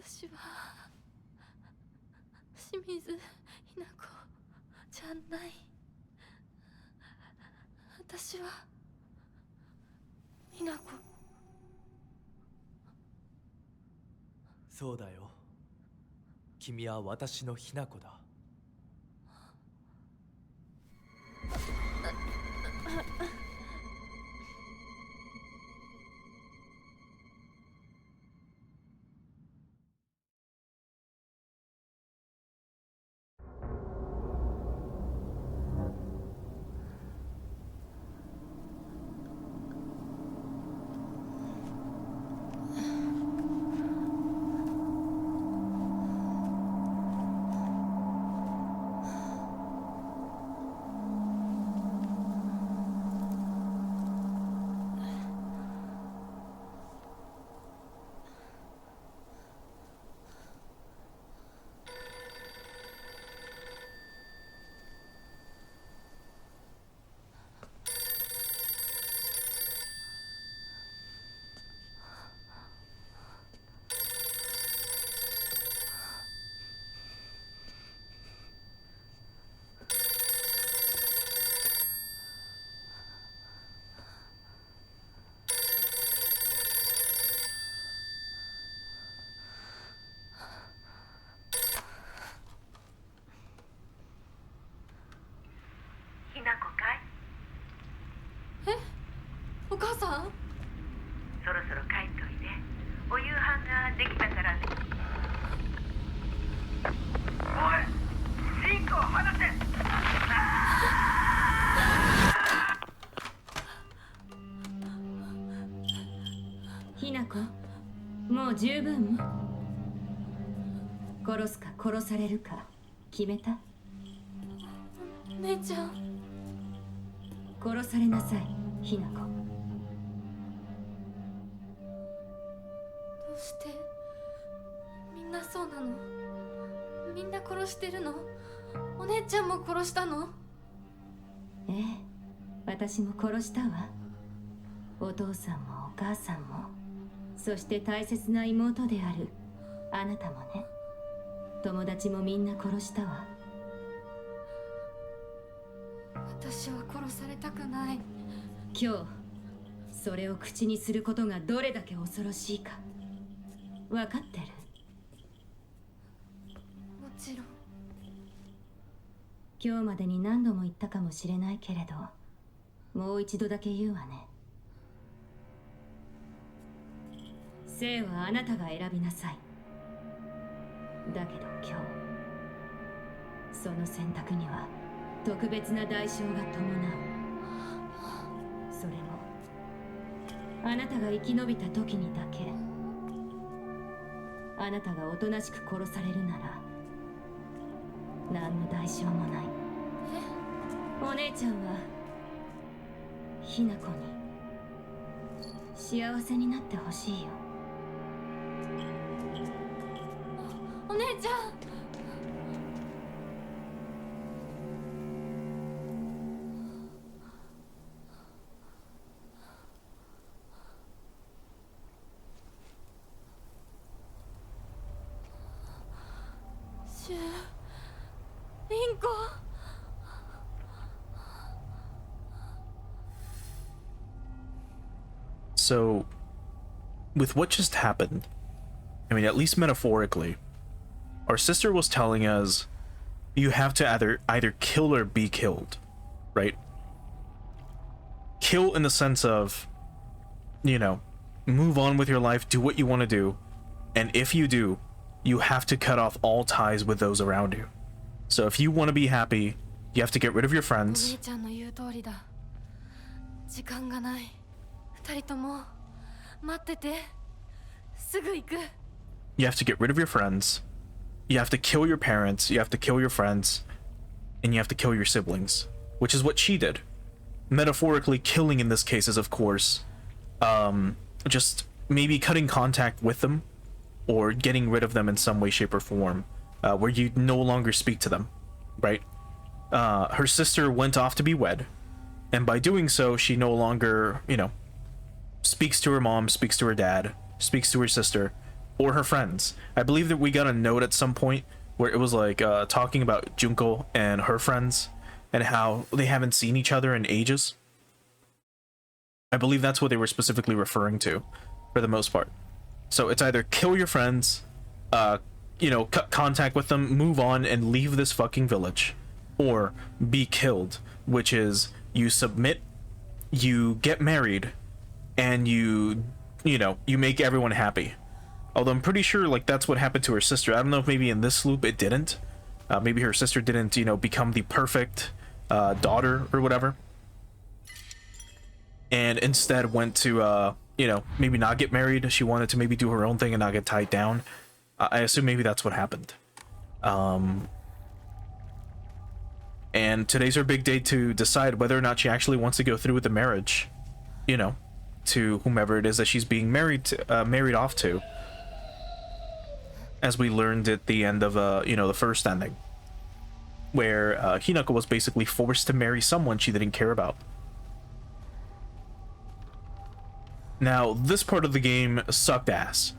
私は清水ひな子じゃない。私はひな子。そうだよ。君は私のひな子だ。ひなこ、もう十分。殺すか殺されるか決めた？お姉ちゃん。殺されなさい、ひなこ。どうしてみんなそうなの？みんな殺してるの？お姉ちゃんも殺したの？ええ、私も殺したわ。お父さんもお母さんも、そして大切な妹であるあなたもね。友達もみんな殺したわ。私は殺されたくない。今日それを口にすることがどれだけ恐ろしいか分かってる？もちろん。今日までに何度も言ったかもしれないけれど、もう一度だけ言うわね。生はあなたが選びなさい。だけど今日、その選択には特別な代償が伴う。それもあなたが生き延びた時にだけ。あなたがおとなしく殺されるなら何の代償もない。お姉ちゃんはひな子に幸せになってほしいよ。お姉ちゃん。シュリンコ。So, with what just happened, I mean, at least metaphorically, our sister was telling us you have to either kill or be killed, right? Kill in the sense of, you know, move on with your life, do what you want to do, and if you do, you have to cut off all ties with those around you. So if you want to be happy, you have to get rid of your お friends. 姉ちゃんの言う通りだ。時間がない。二人とも待ってて。すぐ行く。You have to get rid of your friends. You have to kill your parents. You have to kill your friends. And you have to kill your siblings, which is what she did. Metaphorically, killing in this case is, of course, just maybe cutting contact with them or getting rid of them in some way, shape, or form, where you no longer speak to them, right? Her sister went off to be wed, and by doing so, she no longer, you know, speaks to her mom, speaks to her dad, speaks to her sister, or her friends. I believe that we got a note at some point where it was like talking about Junko and her friends and how they haven't seen each other in ages. I believe that's what they were specifically referring to for the most part. So it's either kill your friends, you know, cut contact with them, move on, and leave this fucking village, or be killed, which is you submit, you get married, and you know, you make everyone happy. Although I'm pretty sure, like, that's what happened to her sister. I don't know if maybe in this loop it didn't. Maybe her sister didn't, you know, become the perfect daughter or whatever. And instead went to, you know, maybe not get married. She wanted to maybe do her own thing and not get tied down. I assume maybe that's what happened. And today's her big day to decide whether or not she actually wants to go through with the marriage, you know, to whomever it is that she's being married to, married off to. As we learned at the end of, you know, the first ending, where Hinako was basically forced to marry someone she didn't care about. Now, this part of the game sucked ass.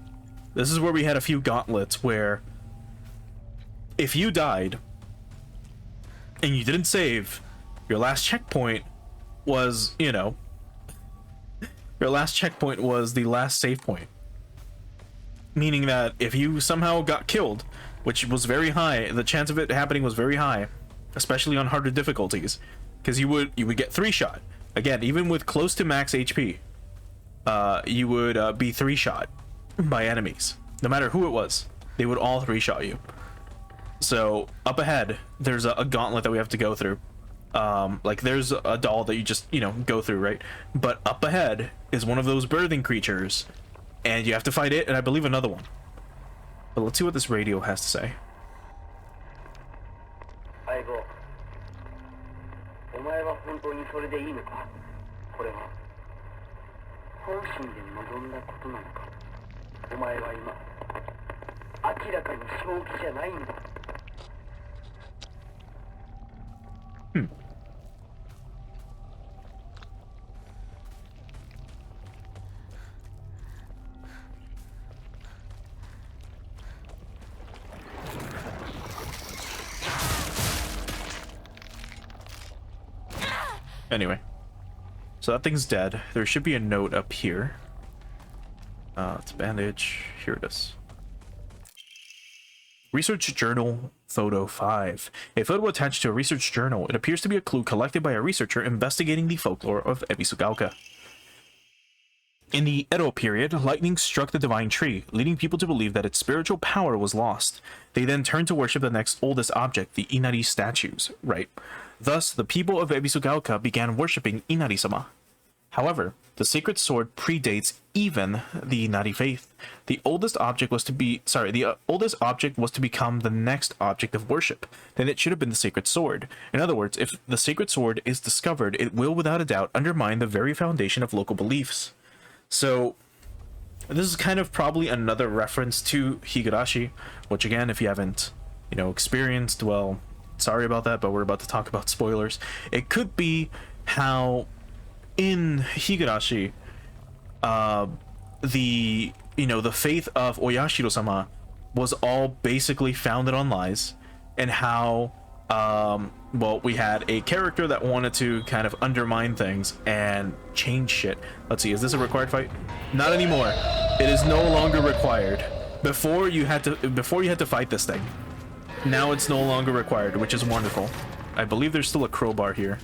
This is where we had a few gauntlets where if you died and you didn't save, your last checkpoint was, you know, your last checkpoint was the last save point. Meaning that if you somehow got killed, which was very high, the chance of it happening was very high, especially on harder difficulties, because you would get 3-shot. Again, even with close to max HP, you would be 3-shot by enemies. No matter who it was, they would all 3-shot you. So up ahead, there's a gauntlet that we have to go through. Like there's a doll that you just, you know, go through, right? But up ahead is one of those birthing creatures and you have to fight it, and I believe another one. But let's see what this radio has to say. 相棒、お前は本当にそれでいいのか。これは本心で望んだことなのか。お前は今明らかに正気じゃないんだ。Anyway, so that thing's dead. There should be a note up here. It's a bandage. Here it is. Research Journal Photo 5. A photo attached to a research journal. It appears to be a clue collected by a researcher investigating the folklore of Ebisugaoka. In the Edo period, lightning struck the divine tree, leading people to believe that its spiritual power was lost. They then turned to worship the next oldest object, the Inari statues. Right. Thus, the people of Ebisugaoka began worshipping Inari-sama. However, the sacred sword predates even the Inari faith. The oldest object was to become the next object of worship. Then it should have been the sacred sword. In other words, if the sacred sword is discovered, it will without a doubt undermine the very foundation of local beliefs. So, this is kind of probably another reference to Higurashi, which again, if you haven't, experienced, well, sorry about that, but we're about to talk about spoilers. It could be how in Higurashi, the faith of Oyashiro-sama was all basically founded on lies, and how we had a character that wanted to kind of undermine things and change shit. Let's see, is this a required fight? Not anymore. It is no longer required. Before you had to fight this thing. Now it's no longer required, which is wonderful. I believe there's still a crowbar here.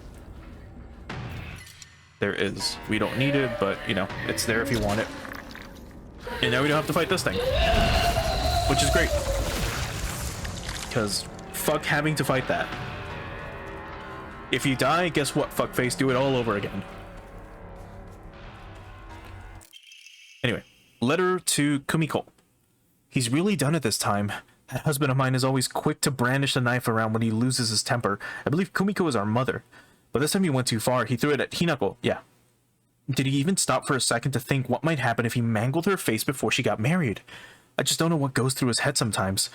There is. We don't need it, but it's there if you want it. And now we don't have to fight this thing, which is great. Because fuck having to fight that. If you die, guess what, fuckface? Do it all over again. Anyway, letter to Kumiko. He's really done it this time. That husband of mine is always quick to brandish the knife around when he loses his temper. I believe Kumiko is our mother. But this time he went too far. He threw it at Hinako. Yeah. Did he even stop for a second to think what might happen if he mangled her face before she got married? I just don't know what goes through his head sometimes.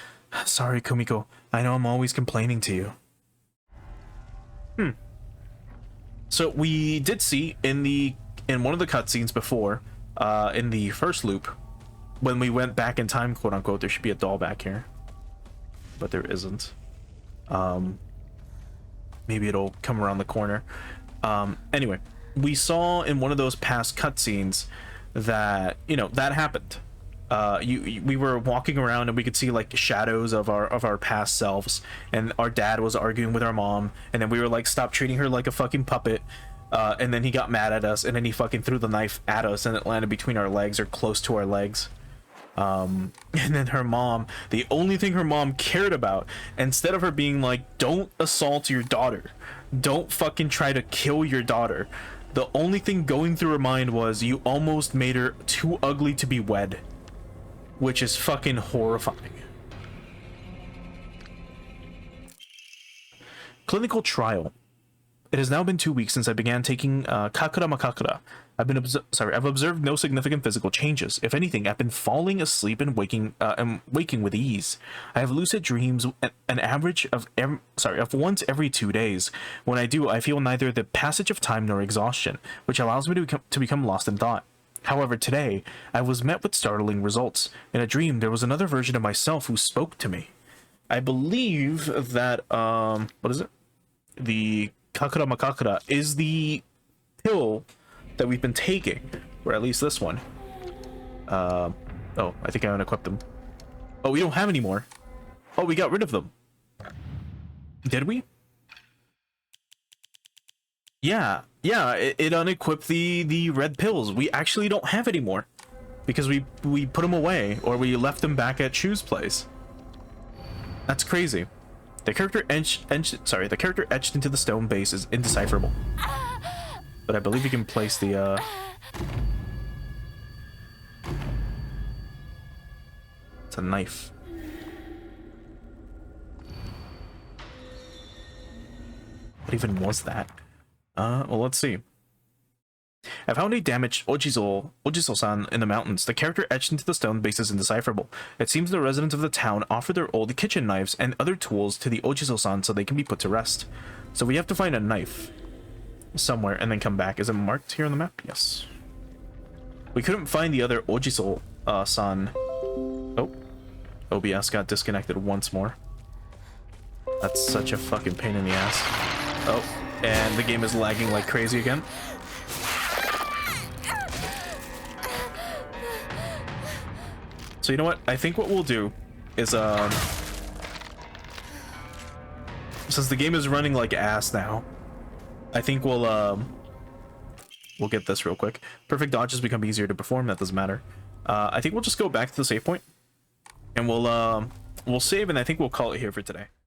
Sorry, Kumiko. I know I'm always complaining to you. So we did see in one of the cutscenes before, in the first loop, when we went back in time, quote unquote, there should be a doll back here. But there isn't. Maybe it'll come around the corner. Anyway, we saw in one of those past cutscenes that that happened. We were walking around and we could see like shadows of our past selves, and our dad was arguing with our mom, and then we were like, stop treating her like a fucking puppet. And then he got mad at us, and then he fucking threw the knife at us, and it landed between our legs or close to our legs. And then her mom, the only thing her mom cared about, instead of her being like, don't assault your daughter, don't fucking try to kill your daughter, the only thing going through her mind was, you almost made her too ugly to be wed. Which is fucking horrifying. Clinical trial. It has now been 2 weeks since I began taking Kakura Makakura. I've observed no significant physical changes. If anything, I've been falling asleep and waking with ease. I have lucid dreams, an average of once every 2 days. When I do, I feel neither the passage of time nor exhaustion, which allows me to become lost in thought. However, today, I was met with startling results. In a dream, there was another version of myself who spoke to me. I believe that, what is it? The Kakura Makakura is the pill that we've been taking, or at least this one. Oh, I think I unequipped them. Oh, we don't have any more. Oh, we got rid of them. Did we? Yeah, it unequipped the red pills. We actually don't have any more because we put them away, or we left them back at Shu's place. That's crazy. The character etched into the stone base is indecipherable. But I believe we can place the It's a knife. What even was that? Well, let's see. I found a damaged Ojiso-san in the mountains. The character etched into the stone base is indecipherable. It seems the residents of the town offer their old kitchen knives and other tools to the Ojiso-san so they can be put to rest. So we have to find a knife somewhere and then come back. Is it marked here on the map? Yes. We couldn't find the other Ojiso-san. Oh. OBS got disconnected once more. That's such a fucking pain in the ass. Oh, and the game is lagging like crazy again. So you know what? I think what we'll do is since the game is running like ass now, I think we'll get this real quick. Perfect dodges become easier to perform. That doesn't matter. I think we'll just go back to the save point, and we'll save, and I think we'll call it here for today.